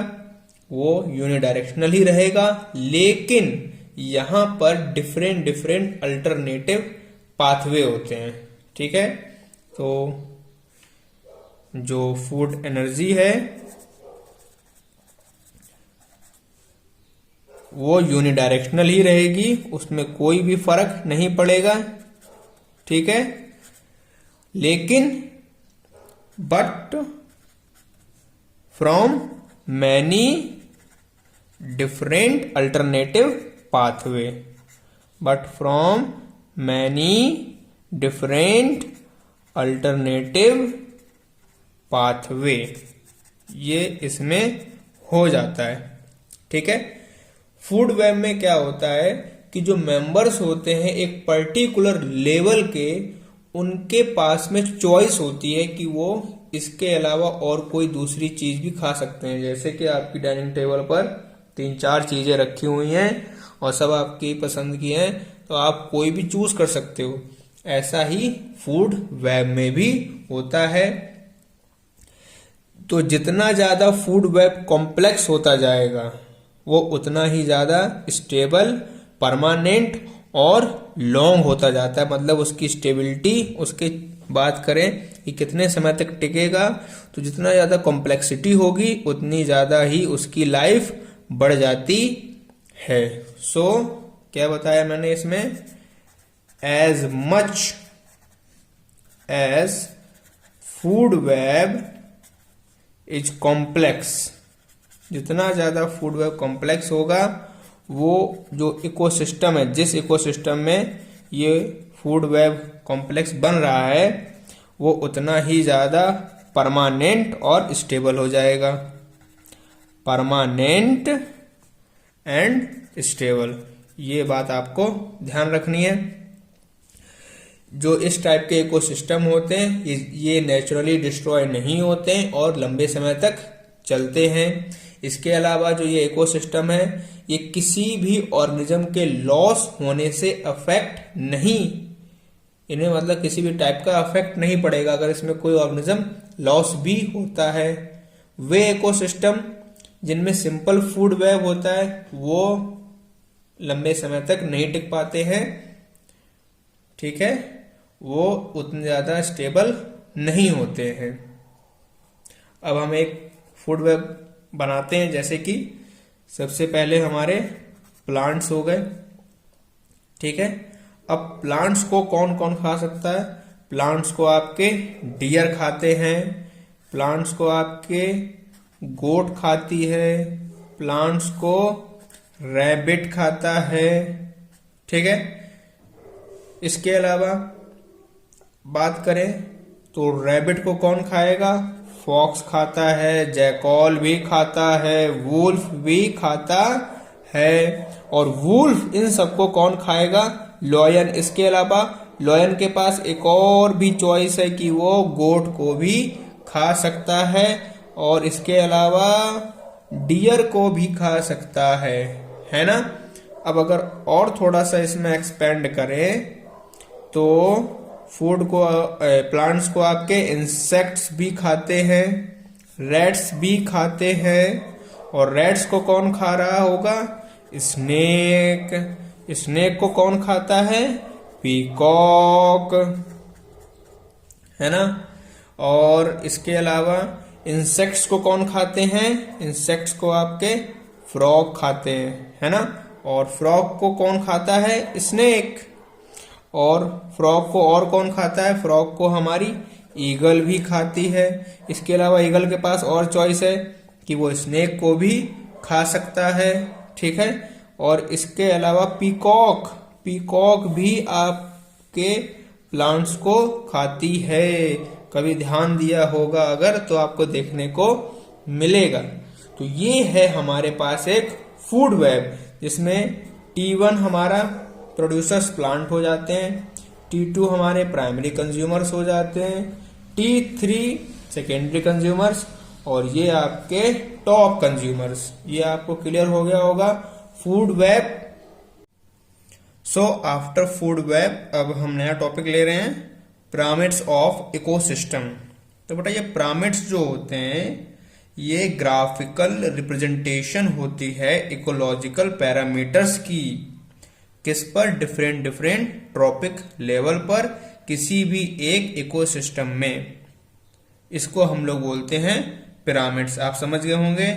वो यूनिडायरेक्शनल ही रहेगा, लेकिन यहां पर डिफरेंट अल्टरनेटिव पाथवे होते हैं, ठीक है। तो जो फूड एनर्जी है वो यूनिडायरेक्शनल ही रहेगी, उसमें कोई भी फर्क नहीं पड़ेगा, ठीक है। लेकिन but from many different alternative pathway, ये इसमें हो जाता है, ठीक है। फूड वेब में क्या होता है कि जो मेंबर्स होते हैं एक पर्टिकुलर लेवल के, उनके पास में चॉइस होती है कि वो इसके अलावा और कोई दूसरी चीज भी खा सकते हैं। जैसे कि आपकी डाइनिंग टेबल पर 3-4 चीजें रखी हुई हैं और सब आपकी पसंद की हैं, तो आप कोई भी चूज कर सकते हो। ऐसा ही फूड वेब में भी होता है। तो जितना ज्यादा फूड वेब कॉम्प्लेक्स होता जाएगा वो उतना ही ज्यादा स्टेबल, परमानेंट और लॉन्ग होता जाता है। मतलब उसकी स्टेबिलिटी, उसके बात करें कि कितने समय तक टिकेगा, तो जितना ज्यादा कॉम्प्लेक्सिटी होगी उतनी ज्यादा ही उसकी लाइफ बढ़ जाती है। सो क्या बताया मैंने इसमें, as much as food web is complex, जितना ज्यादा फूड वेब कॉम्प्लेक्स होगा वो जो इकोसिस्टम है, जिस इकोसिस्टम में ये फूड वेब कॉम्प्लेक्स बन रहा है वो उतना ही ज्यादा परमानेंट और स्टेबल हो जाएगा। परमानेंट एंड स्टेबल, ये बात आपको ध्यान रखनी है। जो इस टाइप के इकोसिस्टम होते हैं ये नेचुरली डिस्ट्रॉय नहीं होते हैं और लंबे समय तक चलते हैं। इसके अलावा जो ये इकोसिस्टम है ये किसी भी ऑर्गेनिज्म के लॉस होने से अफेक्ट नहीं, इन्हें मतलब किसी भी टाइप का अफेक्ट नहीं पड़ेगा अगर इसमें कोई ऑर्गेनिज्म लॉस भी होता है। वे इकोसिस्टम जिनमें सिंपल फूड वेब होता है वो लंबे समय तक नहीं टिक पाते हैं, ठीक है, वो उतने ज्यादा स्टेबल नहीं होते हैं। अब हम एक फूड वेब बनाते हैं, जैसे कि सबसे पहले हमारे प्लांट्स हो गए, ठीक है। अब प्लांट्स को कौन कौन खा सकता है? प्लांट्स को आपके डियर खाते हैं, प्लांट्स को आपके गोट खाती है, प्लांट्स को रैबिट खाता है, ठीक है। इसके अलावा बात करें तो रैबिट को कौन खाएगा? फॉक्स खाता है, जैकॉल भी खाता है, वुल्फ भी खाता है। और वुल्फ इन सबको कौन खाएगा? लॉयन। इसके अलावा लॉयन के पास एक और भी चॉइस है कि वो गोट को भी खा सकता है, और इसके अलावा डियर को भी खा सकता है ना। अब अगर और थोड़ा सा इसमें एक्सपेंड करें तो फूड को प्लांट्स को आपके इंसेक्ट्स भी खाते हैं, रैट्स भी खाते हैं। और रैट्स को कौन खा रहा होगा? स्नेक। स्नेक को कौन खाता है? पीकॉक, है ना। और इसके अलावा इंसेक्ट्स को कौन खाते हैं? इंसेक्ट्स को आपके फ्रॉग खाते हैं, है ना। और फ्रॉग को कौन खाता है? स्नेक। और फ्रॉग को और कौन खाता है? फ्रॉग को हमारी ईगल भी खाती है। इसके अलावा ईगल के पास और चॉइस है कि वो स्नेक को भी खा सकता है, ठीक है। और इसके अलावा पीकॉक, पीकॉक भी आपके प्लांट्स को खाती है। कभी ध्यान दिया होगा अगर तो आपको देखने को मिलेगा। तो ये है हमारे पास एक फूड वेब, जिसमें T1 हमारा प्रोड्यूसर्स प्लांट हो जाते हैं, T2 हमारे प्राइमरी कंज्यूमर्स हो जाते हैं, T3 सेकेंडरी कंज्यूमर्स, और ये आपके टॉप कंज्यूमर्स। ये आपको क्लियर हो गया होगा food web. So after food web अब हम नया टॉपिक ले रहे हैं, पिरामिड्स ऑफ इकोसिस्टम। तो बेटा ये पिरामिड्स जो होते हैं ये ग्राफिकल रिप्रेजेंटेशन होती है इकोलॉजिकल पैरामीटर्स की। किस पर? डिफरेंट डिफरेंट ट्रॉपिक लेवल पर किसी भी एक इकोसिस्टम में। इसको हम लोग बोलते हैं पिरामिड्स। आप समझ गए होंगे।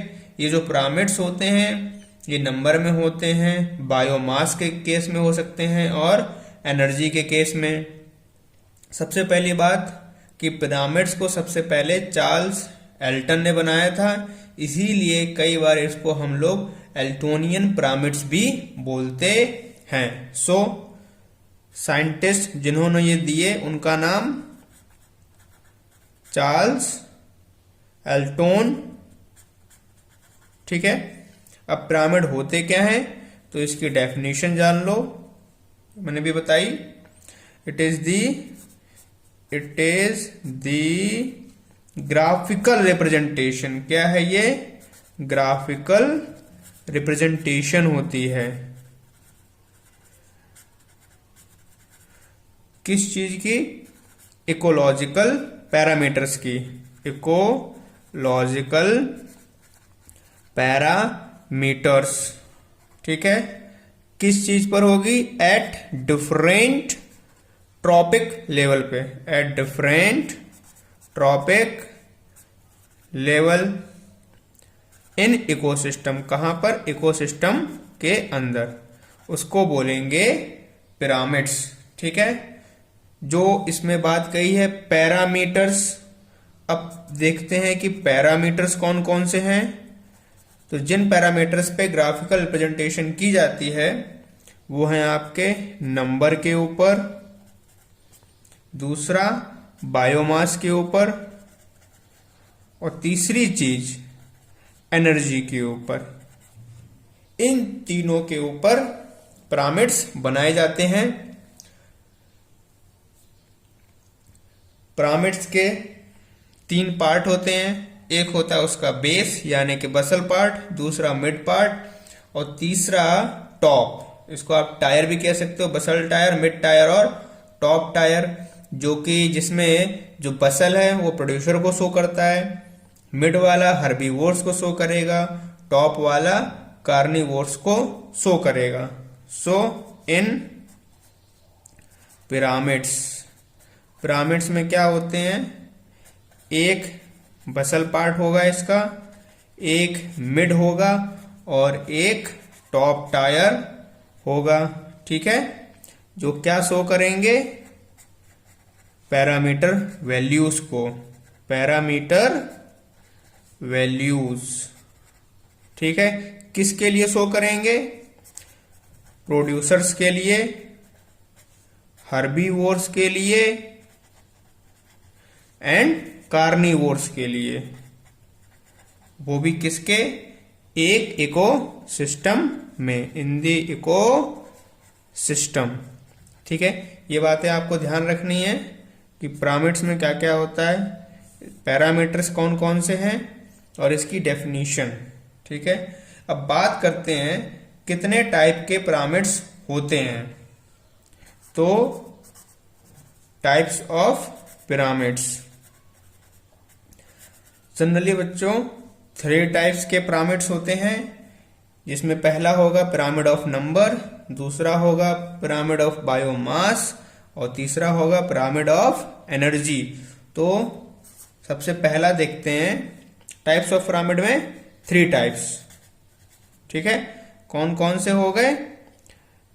ये जो पिरामिड्स होते हैं ये नंबर में होते हैं, बायोमास के केस में हो सकते हैं और एनर्जी के केस में। सबसे पहली बात कि पिरामिड्स को सबसे पहले चार्ल्स एल्टन ने बनाया था, इसीलिए कई बार इसको हम लोग एल्टोनियन पिरामिड्स भी बोलते हैं। सो साइंटिस्ट जिन्होंने ये दिए उनका नाम चार्ल्स एल्टोन, ठीक है। अब पिरामिड होते क्या है तो इसकी डेफिनेशन जान लो, मैंने भी बताई। It is the graphical representation. क्या है ये? ग्राफिकल रिप्रेजेंटेशन होती है किस चीज की? इकोलॉजिकल पैरामीटर्स की। इकोलॉजिकल पैरामीटर्स, ठीक है। किस चीज पर होगी? एट डिफरेंट ट्रॉपिक लेवल पे। Eight different trophic level in ecosystem. कहां पर? इकोसिस्टम के अंदर। उसको बोलेंगे पिरामिड्स, ठीक है। जो इसमें बात कही है पैरामीटर्स। अब देखते हैं कि पैरामीटर्स कौन कौन से हैं। तो जिन पैरामीटर्स पे ग्राफिकल रिप्रेजेंटेशन की जाती है वो है आपके नंबर के ऊपर, दूसरा बायोमास के ऊपर, और तीसरी चीज एनर्जी के ऊपर। इन तीनों के ऊपर पिरामिड्स बनाए जाते हैं। पिरामिड्स के 3 पार्ट होते हैं। एक होता है उसका बेस यानी कि बसल पार्ट, दूसरा मिड पार्ट और तीसरा टॉप। इसको आप टायर भी कह सकते हो, बसल टायर, मिड टायर और टॉप टायर। जो कि जिसमें जो बसल है वो प्रोड्यूसर को शो करता है, मिड वाला हर्बीवोर्स को शो करेगा, टॉप वाला कार्निवोर्स को शो करेगा। सो इन पिरामिड्स, पिरामिड्स में क्या होते हैं? एक बसल पार्ट होगा इसका, एक मिड होगा और एक टॉप टायर होगा। ठीक है, जो क्या शो करेंगे, पैरामीटर वैल्यूज को, पैरामीटर वैल्यूज। ठीक है, किसके लिए शो करेंगे, प्रोड्यूसर्स के लिए, हर्बीवोर्स के लिए एंड कार्निवोर्स के लिए, वो भी किसके, एक इको सिस्टम में, इन द इको सिस्टम। ठीक है, ये बातें आपको ध्यान रखनी है कि पिरामिड्स में क्या क्या होता है, पैरामीटर्स कौन कौन से हैं और इसकी डेफिनीशन। ठीक है, अब बात करते हैं कितने टाइप के पिरामिड्स होते हैं। तो टाइप्स ऑफ पिरामिड्स, जनरली बच्चों 3 टाइप्स के पिरामिड्स होते हैं, जिसमें पहला होगा पिरामिड ऑफ नंबर, दूसरा होगा पिरामिड ऑफ बायोमास और तीसरा होगा पिरामिड ऑफ एनर्जी। तो सबसे पहला देखते हैं टाइप्स ऑफ पिरामिड में 3 टाइप्स। ठीक है, कौन कौन से हो गए,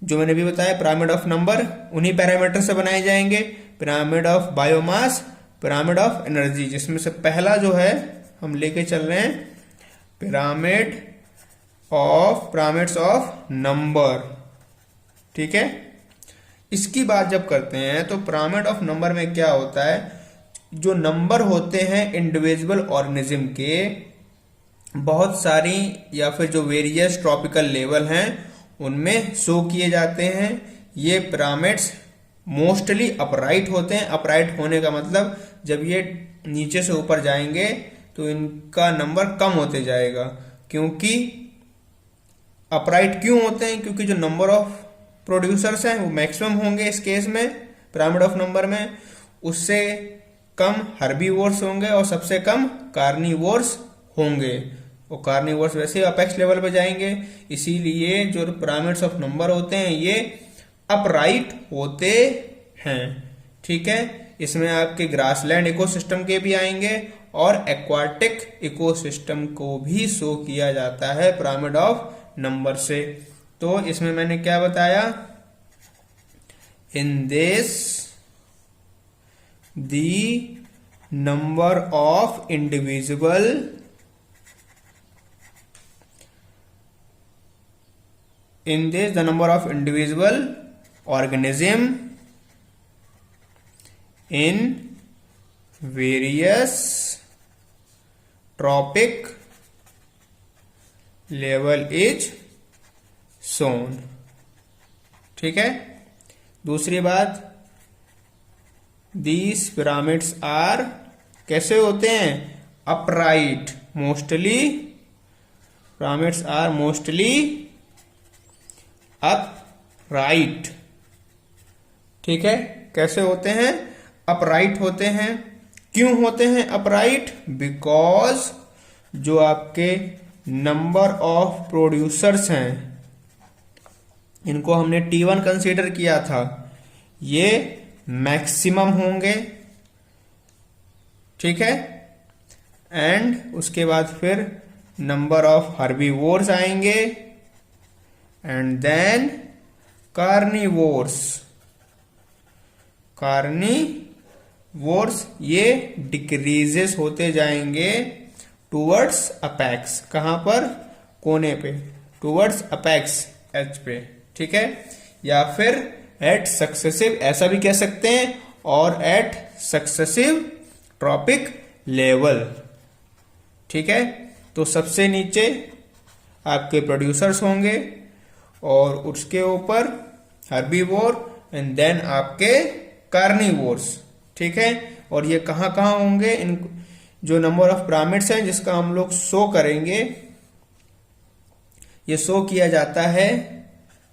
जो मैंने भी बताया, पिरामिड ऑफ नंबर उन्हीं पैरामीटर से बनाए जाएंगे, pyramid of biomass, pyramid of energy, जिसमें से पहला जो है हम लेके चल रहे हैं पिरामिड्स ऑफ नंबर। ठीक है, इसकी बात जब करते हैं तो पिरामिड ऑफ नंबर में क्या होता है, जो नंबर होते हैं इंडिविजुअल ऑर्गेनिज्म के, बहुत सारी या फिर जो वेरियस ट्रॉपिकल लेवल हैं उनमें शो किए जाते हैं। ये पिरामिड्स मोस्टली अपराइट होते हैं। अपराइट होने का मतलब जब ये नीचे से ऊपर जाएंगे तो इनका नंबर कम होते जाएगा। क्योंकि अपराइट क्यों होते हैं, क्योंकि जो नंबर ऑफ प्रोड्यूसर्स हैं वो मैक्सिमम होंगे इस केस में, पिरामिड ऑफ नंबर में, उससे कम हर्बीवोर्स होंगे और सबसे कम कार्निवोर्स होंगे, और कार्निवोर्स वैसे अपेक्स लेवल पे जाएंगे। इसीलिए जो पिरामिड्स ऑफ नंबर होते हैं ये अपराइट होते हैं। ठीक है, इसमें आपके ग्रासलैंड इकोसिस्टम के भी आएंगे और एक्वाटिक इकोसिस्टम को भी शो किया जाता है पिरामिड ऑफ नंबर से। तो इसमें मैंने क्या बताया, in this the number of individual the number of individual organism in various tropic level is shown। ठीक है, दूसरी बात, these pyramids are कैसे होते हैं, upright, mostly pyramids are mostly upright. ठीक है, कैसे होते हैं, अपराइट होते हैं। क्यों होते हैं अपराइट, बिकॉज जो आपके नंबर ऑफ प्रोड्यूसर्स हैं, इनको हमने T1 कंसीडर किया था, ये मैक्सिमम होंगे। ठीक है, एंड उसके बाद फिर नंबर ऑफ हर्बीवोर्स आएंगे एंड देन कार्निवोर्स। ये डिक्रीजेस होते जाएंगे टूवर्ड्स अपेक्स। कहां पर, कोने पे, टूवर्ड्स अपेक्स एच पे। ठीक है, या फिर एट सक्सेसिव, ऐसा भी कह सकते हैं, और एट सक्सेसिव ट्रॉपिक लेवल। ठीक है, तो सबसे नीचे आपके प्रोड्यूसर्स होंगे और उसके ऊपर हर्बीवोर एंड देन आपके कार्निवोर्स। ठीक है, और ये कहां कहां होंगे, इन जो नंबर ऑफ पिरामिड्स हैं जिसका हम लोग शो करेंगे, ये शो किया जाता है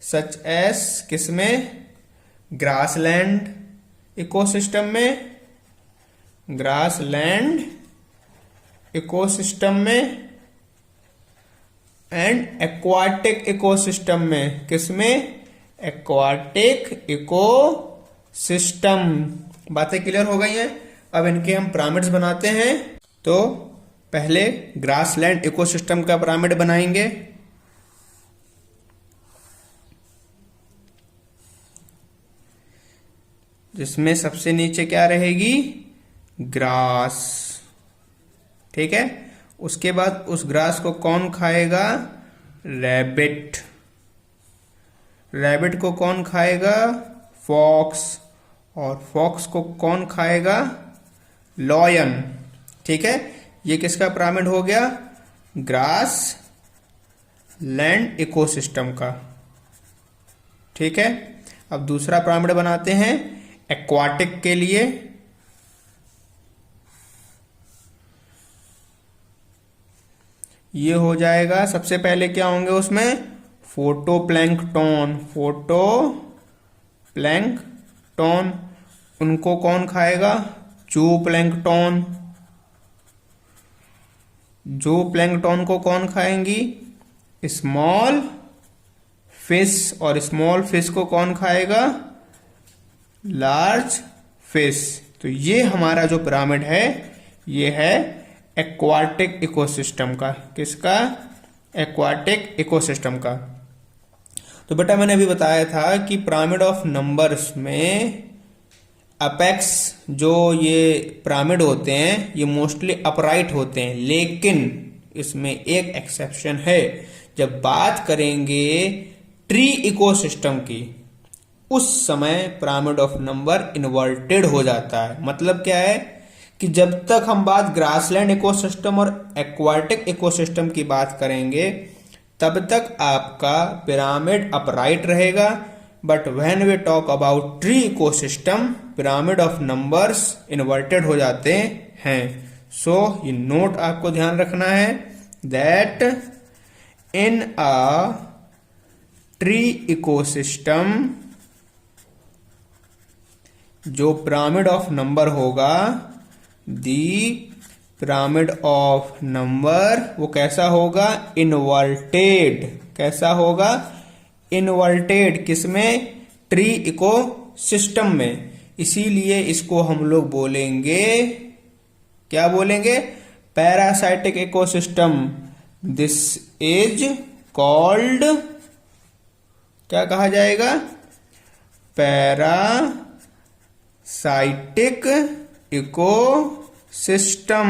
सच एस किसमें, ग्रासलैंड इकोसिस्टम में, ग्रासलैंड इकोसिस्टम में एंड एक्वाटिक इकोसिस्टम में। किसमें, एक्वाटिक इकोसिस्टम। बातें क्लियर हो गई हैं। अब इनके हम पिरामिड्स बनाते हैं। तो पहले ग्रासलैंड इकोसिस्टम का पिरामिड बनाएंगे। जिसमें सबसे नीचे क्या रहेगी, ग्रास। ठीक है, उसके बाद उस ग्रास को कौन खाएगा, रैबिट। रैबिट को कौन खाएगा, फॉक्स। और फॉक्स को कौन खाएगा, लॉयन। ठीक है, ये किसका पिरामिड हो गया, ग्रास लैंड इकोसिस्टम का। ठीक है, अब दूसरा पिरामिड बनाते हैं एक्वाटिक के लिए। ये हो जाएगा, सबसे पहले क्या होंगे उसमें, फोटोप्लैंक्टन। फोटोप्लैंक्टन, उनको कौन खाएगा, जूप्लैंक्टन। जूप्लैंक्टन को कौन खाएंगी, स्मॉल फिश। और स्मॉल फिश को कौन खाएगा, लार्ज फिश। तो ये हमारा जो पिरामिड है ये है एक्वाटिक इकोसिस्टम का। किसका, एक्वाटिक इकोसिस्टम का। तो बेटा मैंने अभी बताया था कि पिरामिड ऑफ नंबर्स में अपेक्स जो ये पिरामिड होते हैं ये मोस्टली अपराइट होते हैं, लेकिन इसमें एक एक्सेप्शन है। जब बात करेंगे ट्री इकोसिस्टम की, उस समय पिरामिड ऑफ नंबर इन्वर्टेड हो जाता है। मतलब क्या है कि जब तक हम बात ग्रासलैंड इकोसिस्टम और एक्वाटिक इकोसिस्टम की बात करेंगे तब तक आपका पिरामिड अपराइट रहेगा, but when we talk about tree ecosystem pyramid of numbers inverted हो जाते हैं। सो ये नोट आपको ध्यान रखना है that in a tree ecosystem जो पिरामिड ऑफ नंबर होगा, दी पिरामिड ऑफ नंबर वो कैसा होगा, इनवर्टेड। कैसा होगा, इनवर्टेड। किसमें, ट्री इकोसिस्टम में। इसीलिए इसको हम लोग बोलेंगे, क्या बोलेंगे, parasitic ecosystem. This is called, क्या कहा जाएगा, पैरासाइटिक इकोसिस्टम।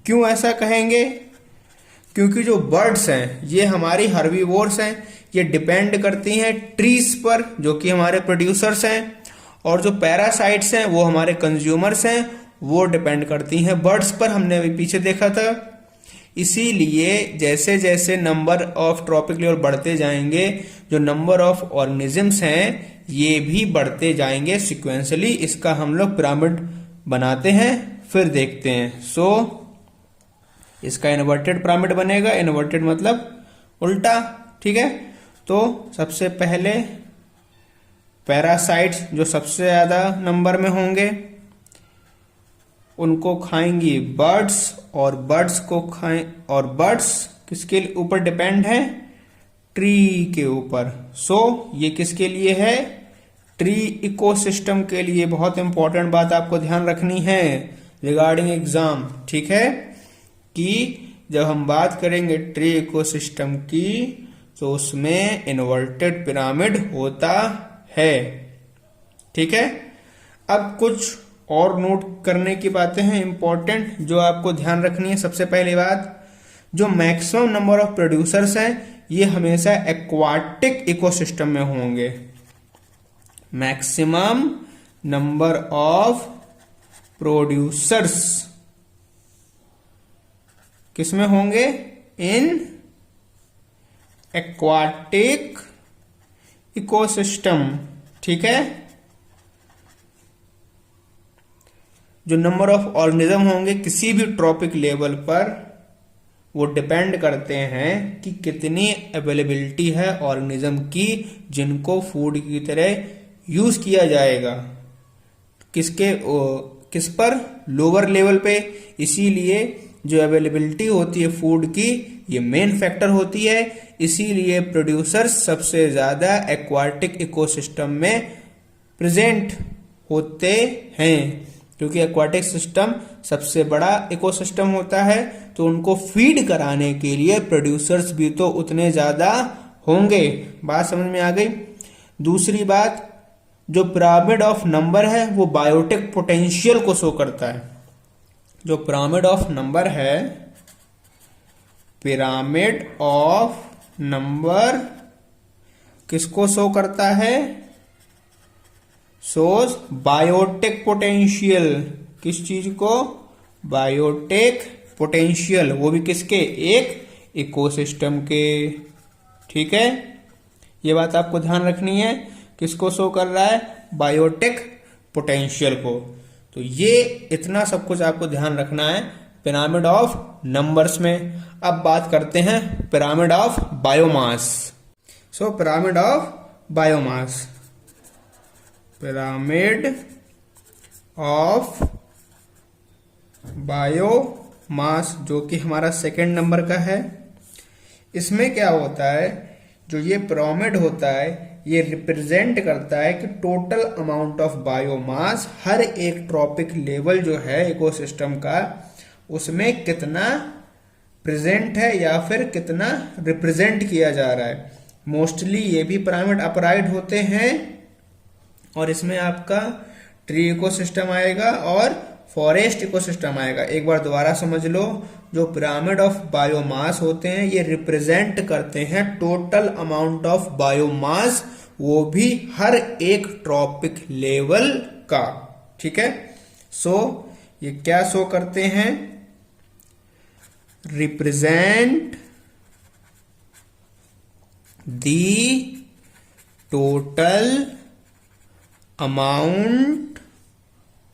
क्यों ऐसा कहेंगे, क्योंकि जो बर्ड्स हैं ये हमारी हर्बीवोर्स हैं, ये डिपेंड करती हैं ट्रीज पर जो कि हमारे प्रोड्यूसर्स हैं, और जो पैरासाइट्स हैं वो हमारे कंज्यूमर्स हैं, वो डिपेंड करती हैं बर्ड्स पर। हमने अभी पीछे देखा था। इसीलिए जैसे जैसे नंबर ऑफ ट्रॉपिक लेवल बढ़ते जाएंगे, जो नंबर ऑफ ऑर्गेनिजम्स हैं ये भी बढ़ते जाएंगे सिक्वेंसली। इसका हम लोग पिरामिड बनाते हैं, फिर देखते हैं। सो इसका इन्वर्टेड पिरामिड बनेगा। इन्वर्टेड मतलब उल्टा। ठीक है, तो सबसे पहले पैरासाइट्स जो सबसे ज्यादा नंबर में होंगे उनको खाएंगी बर्ड्स, और बर्ड्स को खाएं, और बर्ड्स किसके ऊपर डिपेंड है, ट्री के ऊपर। सो ये किसके लिए है, ट्री इकोसिस्टम के लिए। बहुत इंपॉर्टेंट बात आपको ध्यान रखनी है रिगार्डिंग एग्जाम। ठीक है, कि जब हम बात करेंगे ट्री इकोसिस्टम की तो उसमें इन्वर्टेड पिरामिड होता है। ठीक है, अब कुछ और नोट करने की बातें हैं इंपॉर्टेंट जो आपको ध्यान रखनी है। सबसे पहली बात, जो मैक्सिमम नंबर ऑफ प्रोड्यूसर्स हैं ये हमेशा एक्वाटिक इकोसिस्टम में होंगे। मैक्सिमम नंबर ऑफ प्रोड्यूसर्स किसमें होंगे, इन एक्वाटिक इकोसिस्टम। ठीक है, जो नंबर ऑफ ऑर्गेनिज्म होंगे किसी भी ट्रॉपिक लेवल पर वो डिपेंड करते हैं कि कितनी अवेलेबिलिटी है ऑर्गेनिज्म की जिनको फूड की तरह यूज किया जाएगा। किस पर, लोअर लेवल पे। इसीलिए जो अवेलेबिलिटी होती है फूड की ये मेन फैक्टर होती है। इसीलिए प्रोड्यूसर्स सबसे ज्यादा एक्वाटिक इकोसिस्टम में प्रेजेंट होते हैं, क्योंकि एक्वाटिक सिस्टम सबसे बड़ा इकोसिस्टम होता है, तो उनको फीड कराने के लिए प्रोड्यूसर्स भी तो उतने ज्यादा होंगे। बात समझ में आ गई। दूसरी बात, जो पिरामिड ऑफ नंबर है वो बायोटिक पोटेंशियल को शो करता है। जो पिरामिड ऑफ नंबर है, पिरामिड ऑफ नंबर किसको शो करता है? Shows biotic potential. किस चीज को? Biotic potential. वो भी किसके? एक इकोसिस्टम के। ठीक है, ये बात आपको ध्यान रखनी है। किसको शो कर रहा है? बायोटिक पोटेंशियल को। तो ये इतना सब कुछ आपको ध्यान रखना है पिरामिड ऑफ नंबर्स में। अब बात करते हैं pyramid of biomass. So pyramid of biomass, pyramid of biomass जो कि हमारा सेकंड नंबर का है। इसमें क्या होता है, जो ये पिरामिड होता है ये रिप्रेजेंट करता है कि टोटल अमाउंट ऑफ बायोमास हर एक ट्रॉपिक लेवल जो है इकोसिस्टम का, उसमें कितना प्रेजेंट है या फिर कितना रिप्रेजेंट किया जा रहा है। मोस्टली ये भी पिरामिड अपराइट होते हैं और इसमें आपका ट्री इकोसिस्टम आएगा और फॉरेस्ट इकोसिस्टम आएगा। एक बार दोबारा समझ लो, जो पिरामिड ऑफ बायोमास होते हैं ये रिप्रेजेंट करते हैं टोटल अमाउंट ऑफ बायोमास, वो भी हर एक ट्रॉपिक लेवल का। ठीक है, सो ये क्या शो करते हैं? Represent the total amount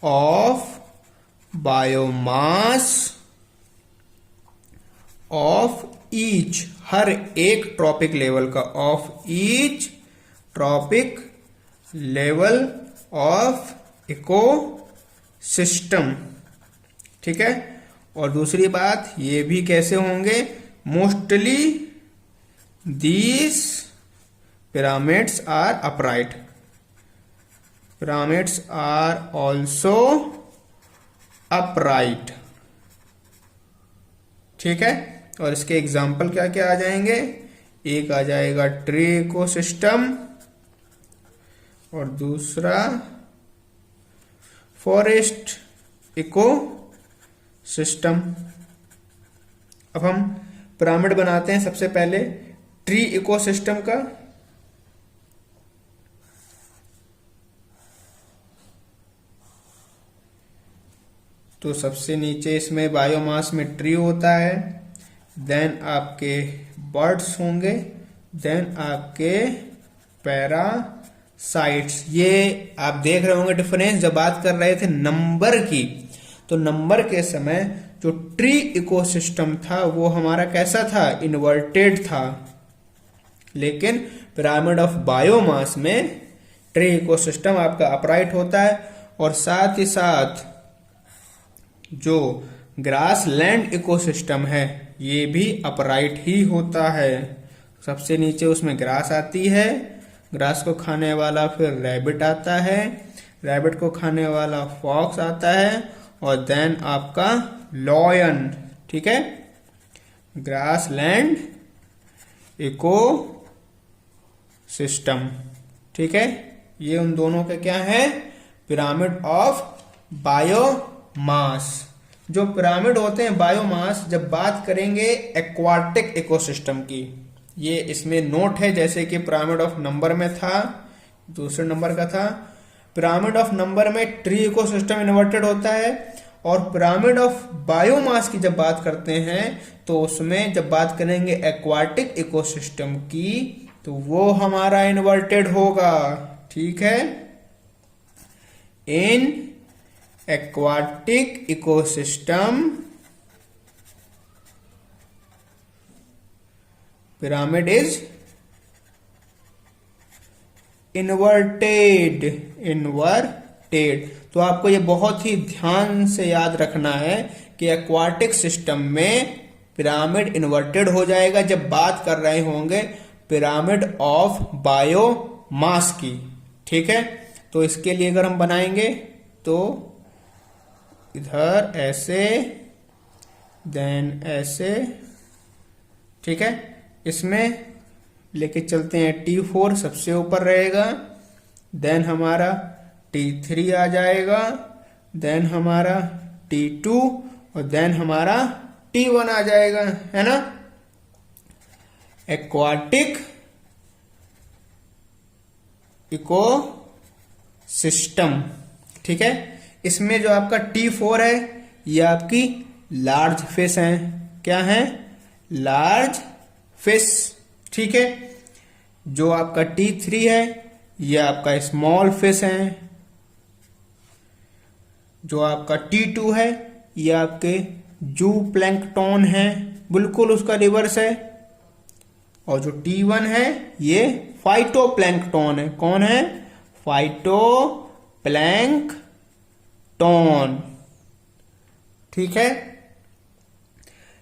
of biomass of each, हर एक ट्रॉपिक लेवल का, of each trophic level of eco system. ठीक है, और दूसरी बात ये भी कैसे होंगे? Mostly these pyramids are upright. Pyramids are also upright. ठीक है, और इसके एग्जाम्पल क्या क्या आ जाएंगे? एक आ जाएगा ट्री इकोसिस्टम और दूसरा फॉरेस्ट इको सिस्टम। अब हम पिरामिड बनाते हैं सबसे पहले ट्री इकोसिस्टम का। तो सबसे नीचे इसमें बायोमास में ट्री होता है, देन आपके बर्ड्स होंगे, देन आपके पैरासाइट्स। ये आप देख रहे होंगे डिफरेंस जब बात कर रहे थे नंबर की। तो नंबर के समय जो ट्री इकोसिस्टम था वो हमारा कैसा था? इन्वर्टेड था। लेकिन पिरामिड ऑफ बायोमास में ट्री इकोसिस्टम आपका अपराइट होता है और साथ ही साथ जो ग्रास लैंड इकोसिस्टम है ये भी अपराइट ही होता है। सबसे नीचे उसमें ग्रास आती है, ग्रास को खाने वाला फिर रैबिट आता है, रैबिट को खाने वाला फॉक्स आता है और देन आपका लॉयन। ठीक है, ग्रास लैंड इको सिस्टम। ठीक है, ये उन दोनों के क्या है? Pyramid of biomass. जो पिरामिड होते हैं बायोमास, जब बात करेंगे एक्वाटिक इकोसिस्टम की, ये इसमें नोट है जैसे कि पिरामिड ऑफ नंबर में था, दूसरे नंबर का था। पिरामिड ऑफ नंबर में ट्री इकोसिस्टम इन्वर्टेड होता है और पिरामिड ऑफ बायोमास की जब बात करते हैं तो उसमें जब बात करेंगे एक्वाटिक इकोसिस्टम की तो वो हमारा इन्वर्टेड होगा। ठीक है, in aquatic ecosystem pyramid is inverted. Inverted तो आपको ये बहुत ही ध्यान से याद रखना है कि एक्वाटिक सिस्टम में पिरामिड इन्वर्टेड हो जाएगा जब बात कर रहे होंगे पिरामिड ऑफ बायोमास की। ठीक है, तो इसके लिए अगर हम बनाएंगे तो इधर ऐसे, देन ऐसे। ठीक है, इसमें लेके चलते हैं T4 सबसे ऊपर रहेगा, देन हमारा T3 आ जाएगा, देन हमारा T2 और देन हमारा T1 आ जाएगा, है ना। एक्वाटिक इको सिस्टम, ठीक है। इसमें जो आपका T4 है ये आपकी लार्ज फिश है। क्या है? लार्ज फिश, ठीक है। जो आपका T3 है ये आपका स्मॉल फिश है। जो आपका T2 है ये आपके जू प्लैंकटन है, बिल्कुल उसका रिवर्स है। और जो T1 है ये फाइटो प्लैंकटन है। कौन है? फाइटो प्लैंकटन, ठीक है।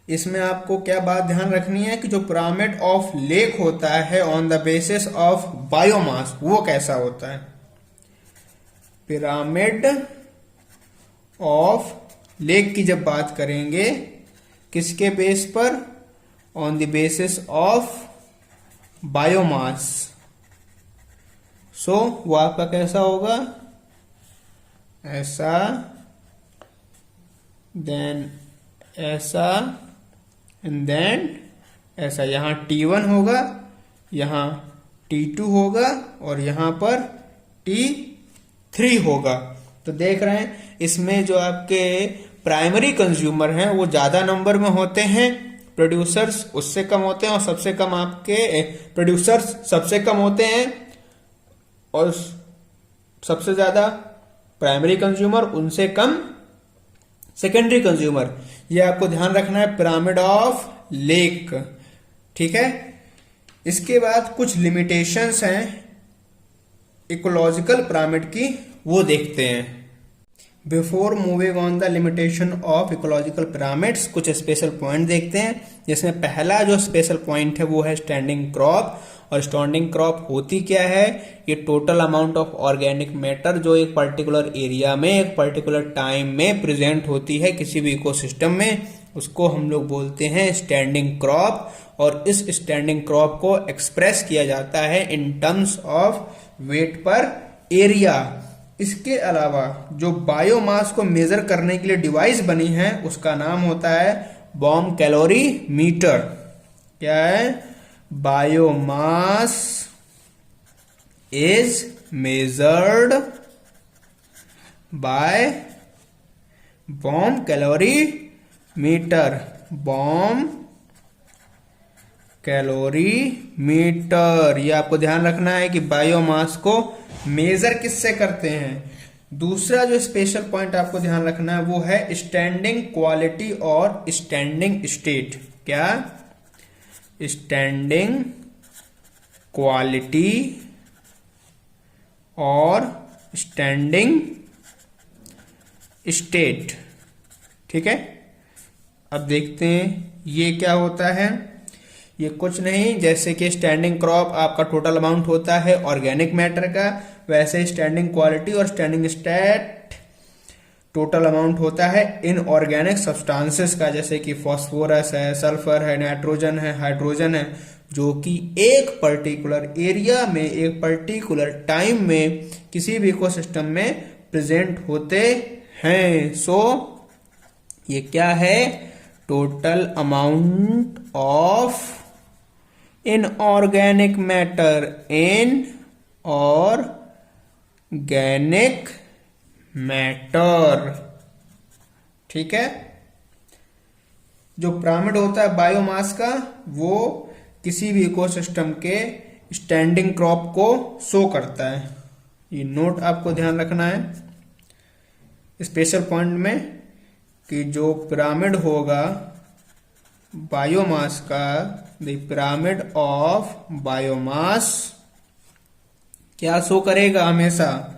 इसमें आपको क्या बात ध्यान रखनी है कि जो पिरामिड ऑफ लेक होता है on the basis of biomass, वो कैसा होता है। पिरामिड ऑफ लेक की जब बात करेंगे, किसके बेस पर? On the basis of biomass. So वो आपका कैसा होगा? ऐसा, देन ऐसा एंड देन ऐसा। यहां T1 होगा, यहां T2 होगा और यहां पर T3 होगा। तो देख रहे हैं इसमें जो आपके प्राइमरी कंज्यूमर हैं वो ज्यादा नंबर में होते हैं, प्रोड्यूसर्स उससे कम होते हैं, और सबसे कम आपके प्रोड्यूसर्स सबसे कम होते हैं और सबसे ज्यादा प्राइमरी कंज्यूमर, उनसे कम सेकेंडरी कंज्यूमर। ये आपको ध्यान रखना है पिरामिड ऑफ लेक, ठीक है। इसके बाद कुछ लिमिटेशंस हैं इकोलॉजिकल पिरामिड की, वो देखते हैं। Before moving on the limitation of ecological pyramids, कुछ स्पेशल पॉइंट देखते हैं। जिसमें पहला जो स्पेशल पॉइंट है वो है स्टैंडिंग क्रॉप। और स्टैंडिंग क्रॉप होती क्या है? ये total amount of organic matter जो एक पर्टिकुलर एरिया में एक पर्टिकुलर टाइम में प्रेजेंट होती है किसी भी इकोसिस्टम में, उसको हम लोग बोलते हैं स्टैंडिंग क्रॉप। और इस स्टैंडिंग क्रॉप को एक्सप्रेस किया जाता है इन टर्म्स ऑफ वेट पर एरिया। इसके अलावा जो बायोमास को मेजर करने के लिए डिवाइस बनी है उसका नाम होता है बॉम कैलोरी मीटर। क्या है? Biomass is measured by bomb calorimeter. Bomb calorimeter, ये आपको ध्यान रखना है कि बायोमास को मेजर किससे करते हैं। दूसरा जो स्पेशल पॉइंट आपको ध्यान रखना है वो है स्टैंडिंग क्वालिटी और स्टैंडिंग स्टेट। क्या? स्टैंडिंग क्वालिटी और स्टैंडिंग स्टेट, ठीक है। अब देखते हैं ये क्या होता है। ये कुछ नहीं, जैसे कि स्टैंडिंग क्रॉप आपका टोटल अमाउंट होता है ऑर्गेनिक मैटर का, वैसे स्टैंडिंग क्वालिटी और स्टैंडिंग स्टेट टोटल अमाउंट होता है इनऑर्गेनिक सब्सटेंसेस का, जैसे कि फास्फोरस है, सल्फर है, नाइट्रोजन है, हाइड्रोजन है, जो कि एक पर्टिकुलर एरिया में एक पर्टिकुलर टाइम में किसी भी इकोसिस्टम में प्रेजेंट होते हैं। सो ये क्या है? Total amount of inorganic matter, inorganic matter, ठीक है। जो पिरामिड होता है बायोमास का वो किसी भी इकोसिस्टम के स्टैंडिंग क्रॉप को शो करता है। ये नोट आपको ध्यान रखना है स्पेशल पॉइंट में कि जो पिरामिड होगा बायोमास का, द पिरामिड ऑफ बायोमास क्या शो करेगा हमेशा?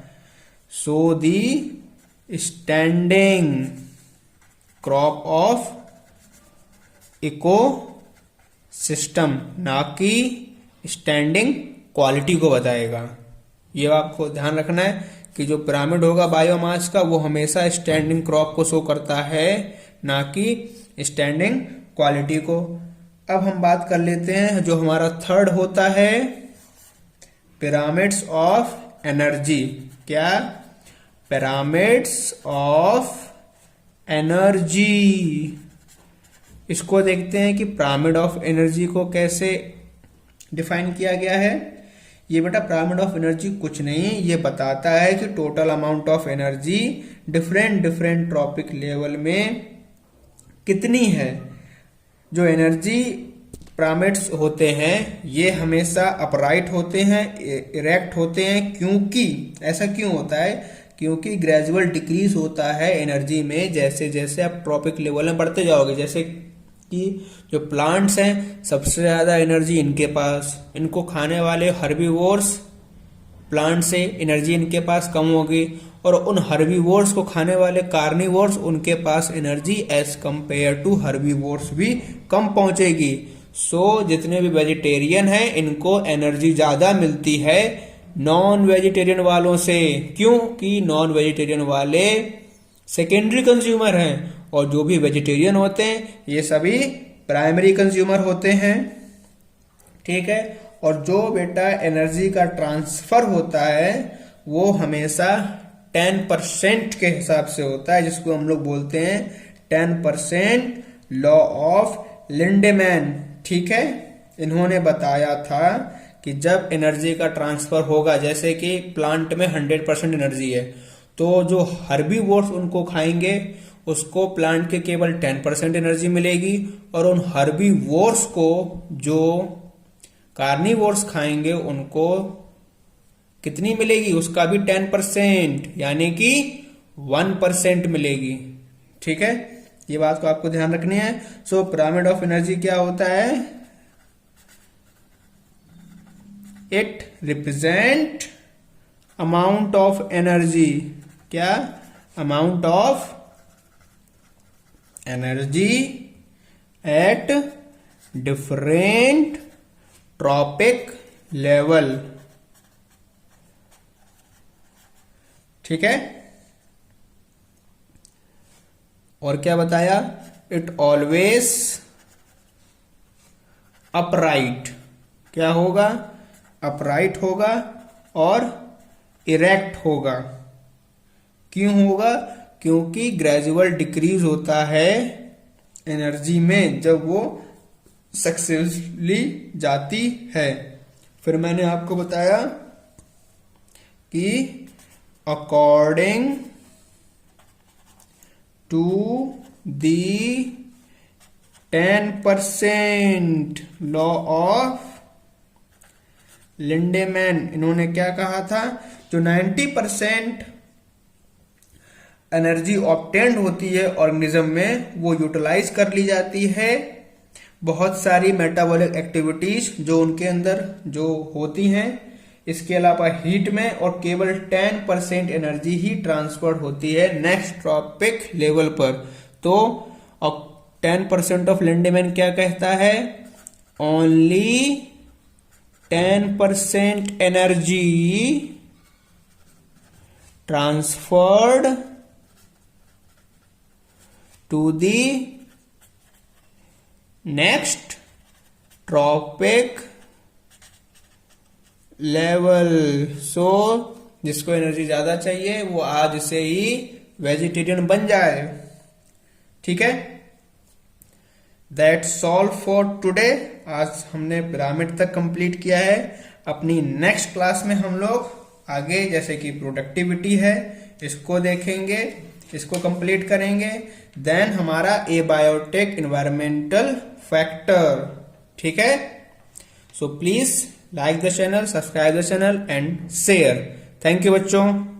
Show the standing crop of eco system, ना कि स्टैंडिंग क्वालिटी को बताएगा। ये आपको ध्यान रखना है कि जो पिरामिड होगा बायोमास का वो हमेशा स्टैंडिंग क्रॉप को शो करता है, ना कि स्टैंडिंग क्वालिटी को। अब हम बात कर लेते हैं जो हमारा थर्ड होता है पिरामिड्स ऑफ एनर्जी। क्या? Pyramids of energy. इसको देखते हैं कि पिरामिड ऑफ एनर्जी को कैसे डिफाइन किया गया है। ये बेटा पिरामिड ऑफ एनर्जी कुछ नहीं, ये बताता है कि total amount of energy different different trophic level में कितनी है। जो एनर्जी पिरामिड्स होते हैं ये हमेशा अपराइट होते हैं, इरेक्ट होते हैं। क्योंकि ऐसा क्यों होता है? क्योंकि ग्रेजुअल डिक्रीज होता है एनर्जी में जैसे जैसे आप ट्रॉपिक लेवल में बढ़ते जाओगे। जैसे कि जो प्लांट्स हैं सबसे ज्यादा एनर्जी इनके पास, इनको खाने वाले हर्बीवोर्स प्लांट से एनर्जी इनके पास कम होगी, और उन हर्बीवोर्स को खाने वाले कार्निवोर्स उनके पास energy as compare to herbivores भी कम पहुंचेगी। सो जितने भी वेजिटेरियन हैं इनको एनर्जी ज्यादा मिलती है नॉन वेजिटेरियन वालों से। क्यों? कि नॉन वेजिटेरियन वाले सेकेंडरी कंज्यूमर हैं और जो भी वेजिटेरियन होते हैं ये सभी प्राइमरी कंज्यूमर होते हैं। ठीक है। और जो बेटा एनर्जी का ट्रांसफर होता है वो हमेशा 10% के हिसाब से होता है, जिसको हम लोग बोलते हैं 10% लॉ ऑफ लिंडेमैन। ठीक है। इन्होंने बताया था कि जब एनर्जी का ट्रांसफर होगा, जैसे कि प्लांट में 100% एनर्जी है, तो जो हर्बीवोर्स उनको खाएंगे उसको प्लांट के केवल 10% एनर्जी मिलेगी, और उन हर्बीवोर्स को जो कार्निवोर्स खाएंगे उनको कितनी मिलेगी? उसका भी 10%, यानी कि 1% मिलेगी। ठीक है। ये बात को आपको ध्यान रखनी है। सो पिरामिड ऑफ एनर्जी क्या होता है? It represent amount of energy. क्या? Amount of energy at different trophic level. ठीक है। और क्या बताया? It always upright. क्या होगा? अपराइट होगा और इरेक्ट होगा। क्यों होगा? क्योंकि ग्रेजुअल डिक्रीज होता है एनर्जी में जब वो सक्सेसफुली जाती है। फिर मैंने आपको बताया कि according to the 10% law of Lindeman, इन्होंने क्या कहा था? जो 90% एनर्जी ऑब्टेन्ड होती है ऑर्गेनिज्म में वो यूटिलाइज कर ली जाती है बहुत सारी मेटाबॉलिक एक्टिविटीज जो उनके अंदर जो होती हैं। इसके अलावा हीट में, और केवल 10% एनर्जी ही ट्रांसफर होती है नेक्स्ट ट्रॉपिक लेवल पर। तो 10% ऑफ लिंडेमैन क्या कहता है? Only 10% energy transferred to the next trophic level. So जिसको एनर्जी ज्यादा चाहिए वो आज से ही वेजिटेरियन बन जाए। ठीक है। That's all for today. आज हमने पिरामिड तक कंप्लीट किया है। अपनी नेक्स्ट क्लास में हम लोग आगे जैसे कि प्रोडक्टिविटी है इसको देखेंगे, इसको कंप्लीट करेंगे। देन हमारा एबायोटिक एनवायरमेंटल फैक्टर। ठीक है। So please like the channel, subscribe the channel and share. Thank you बच्चों।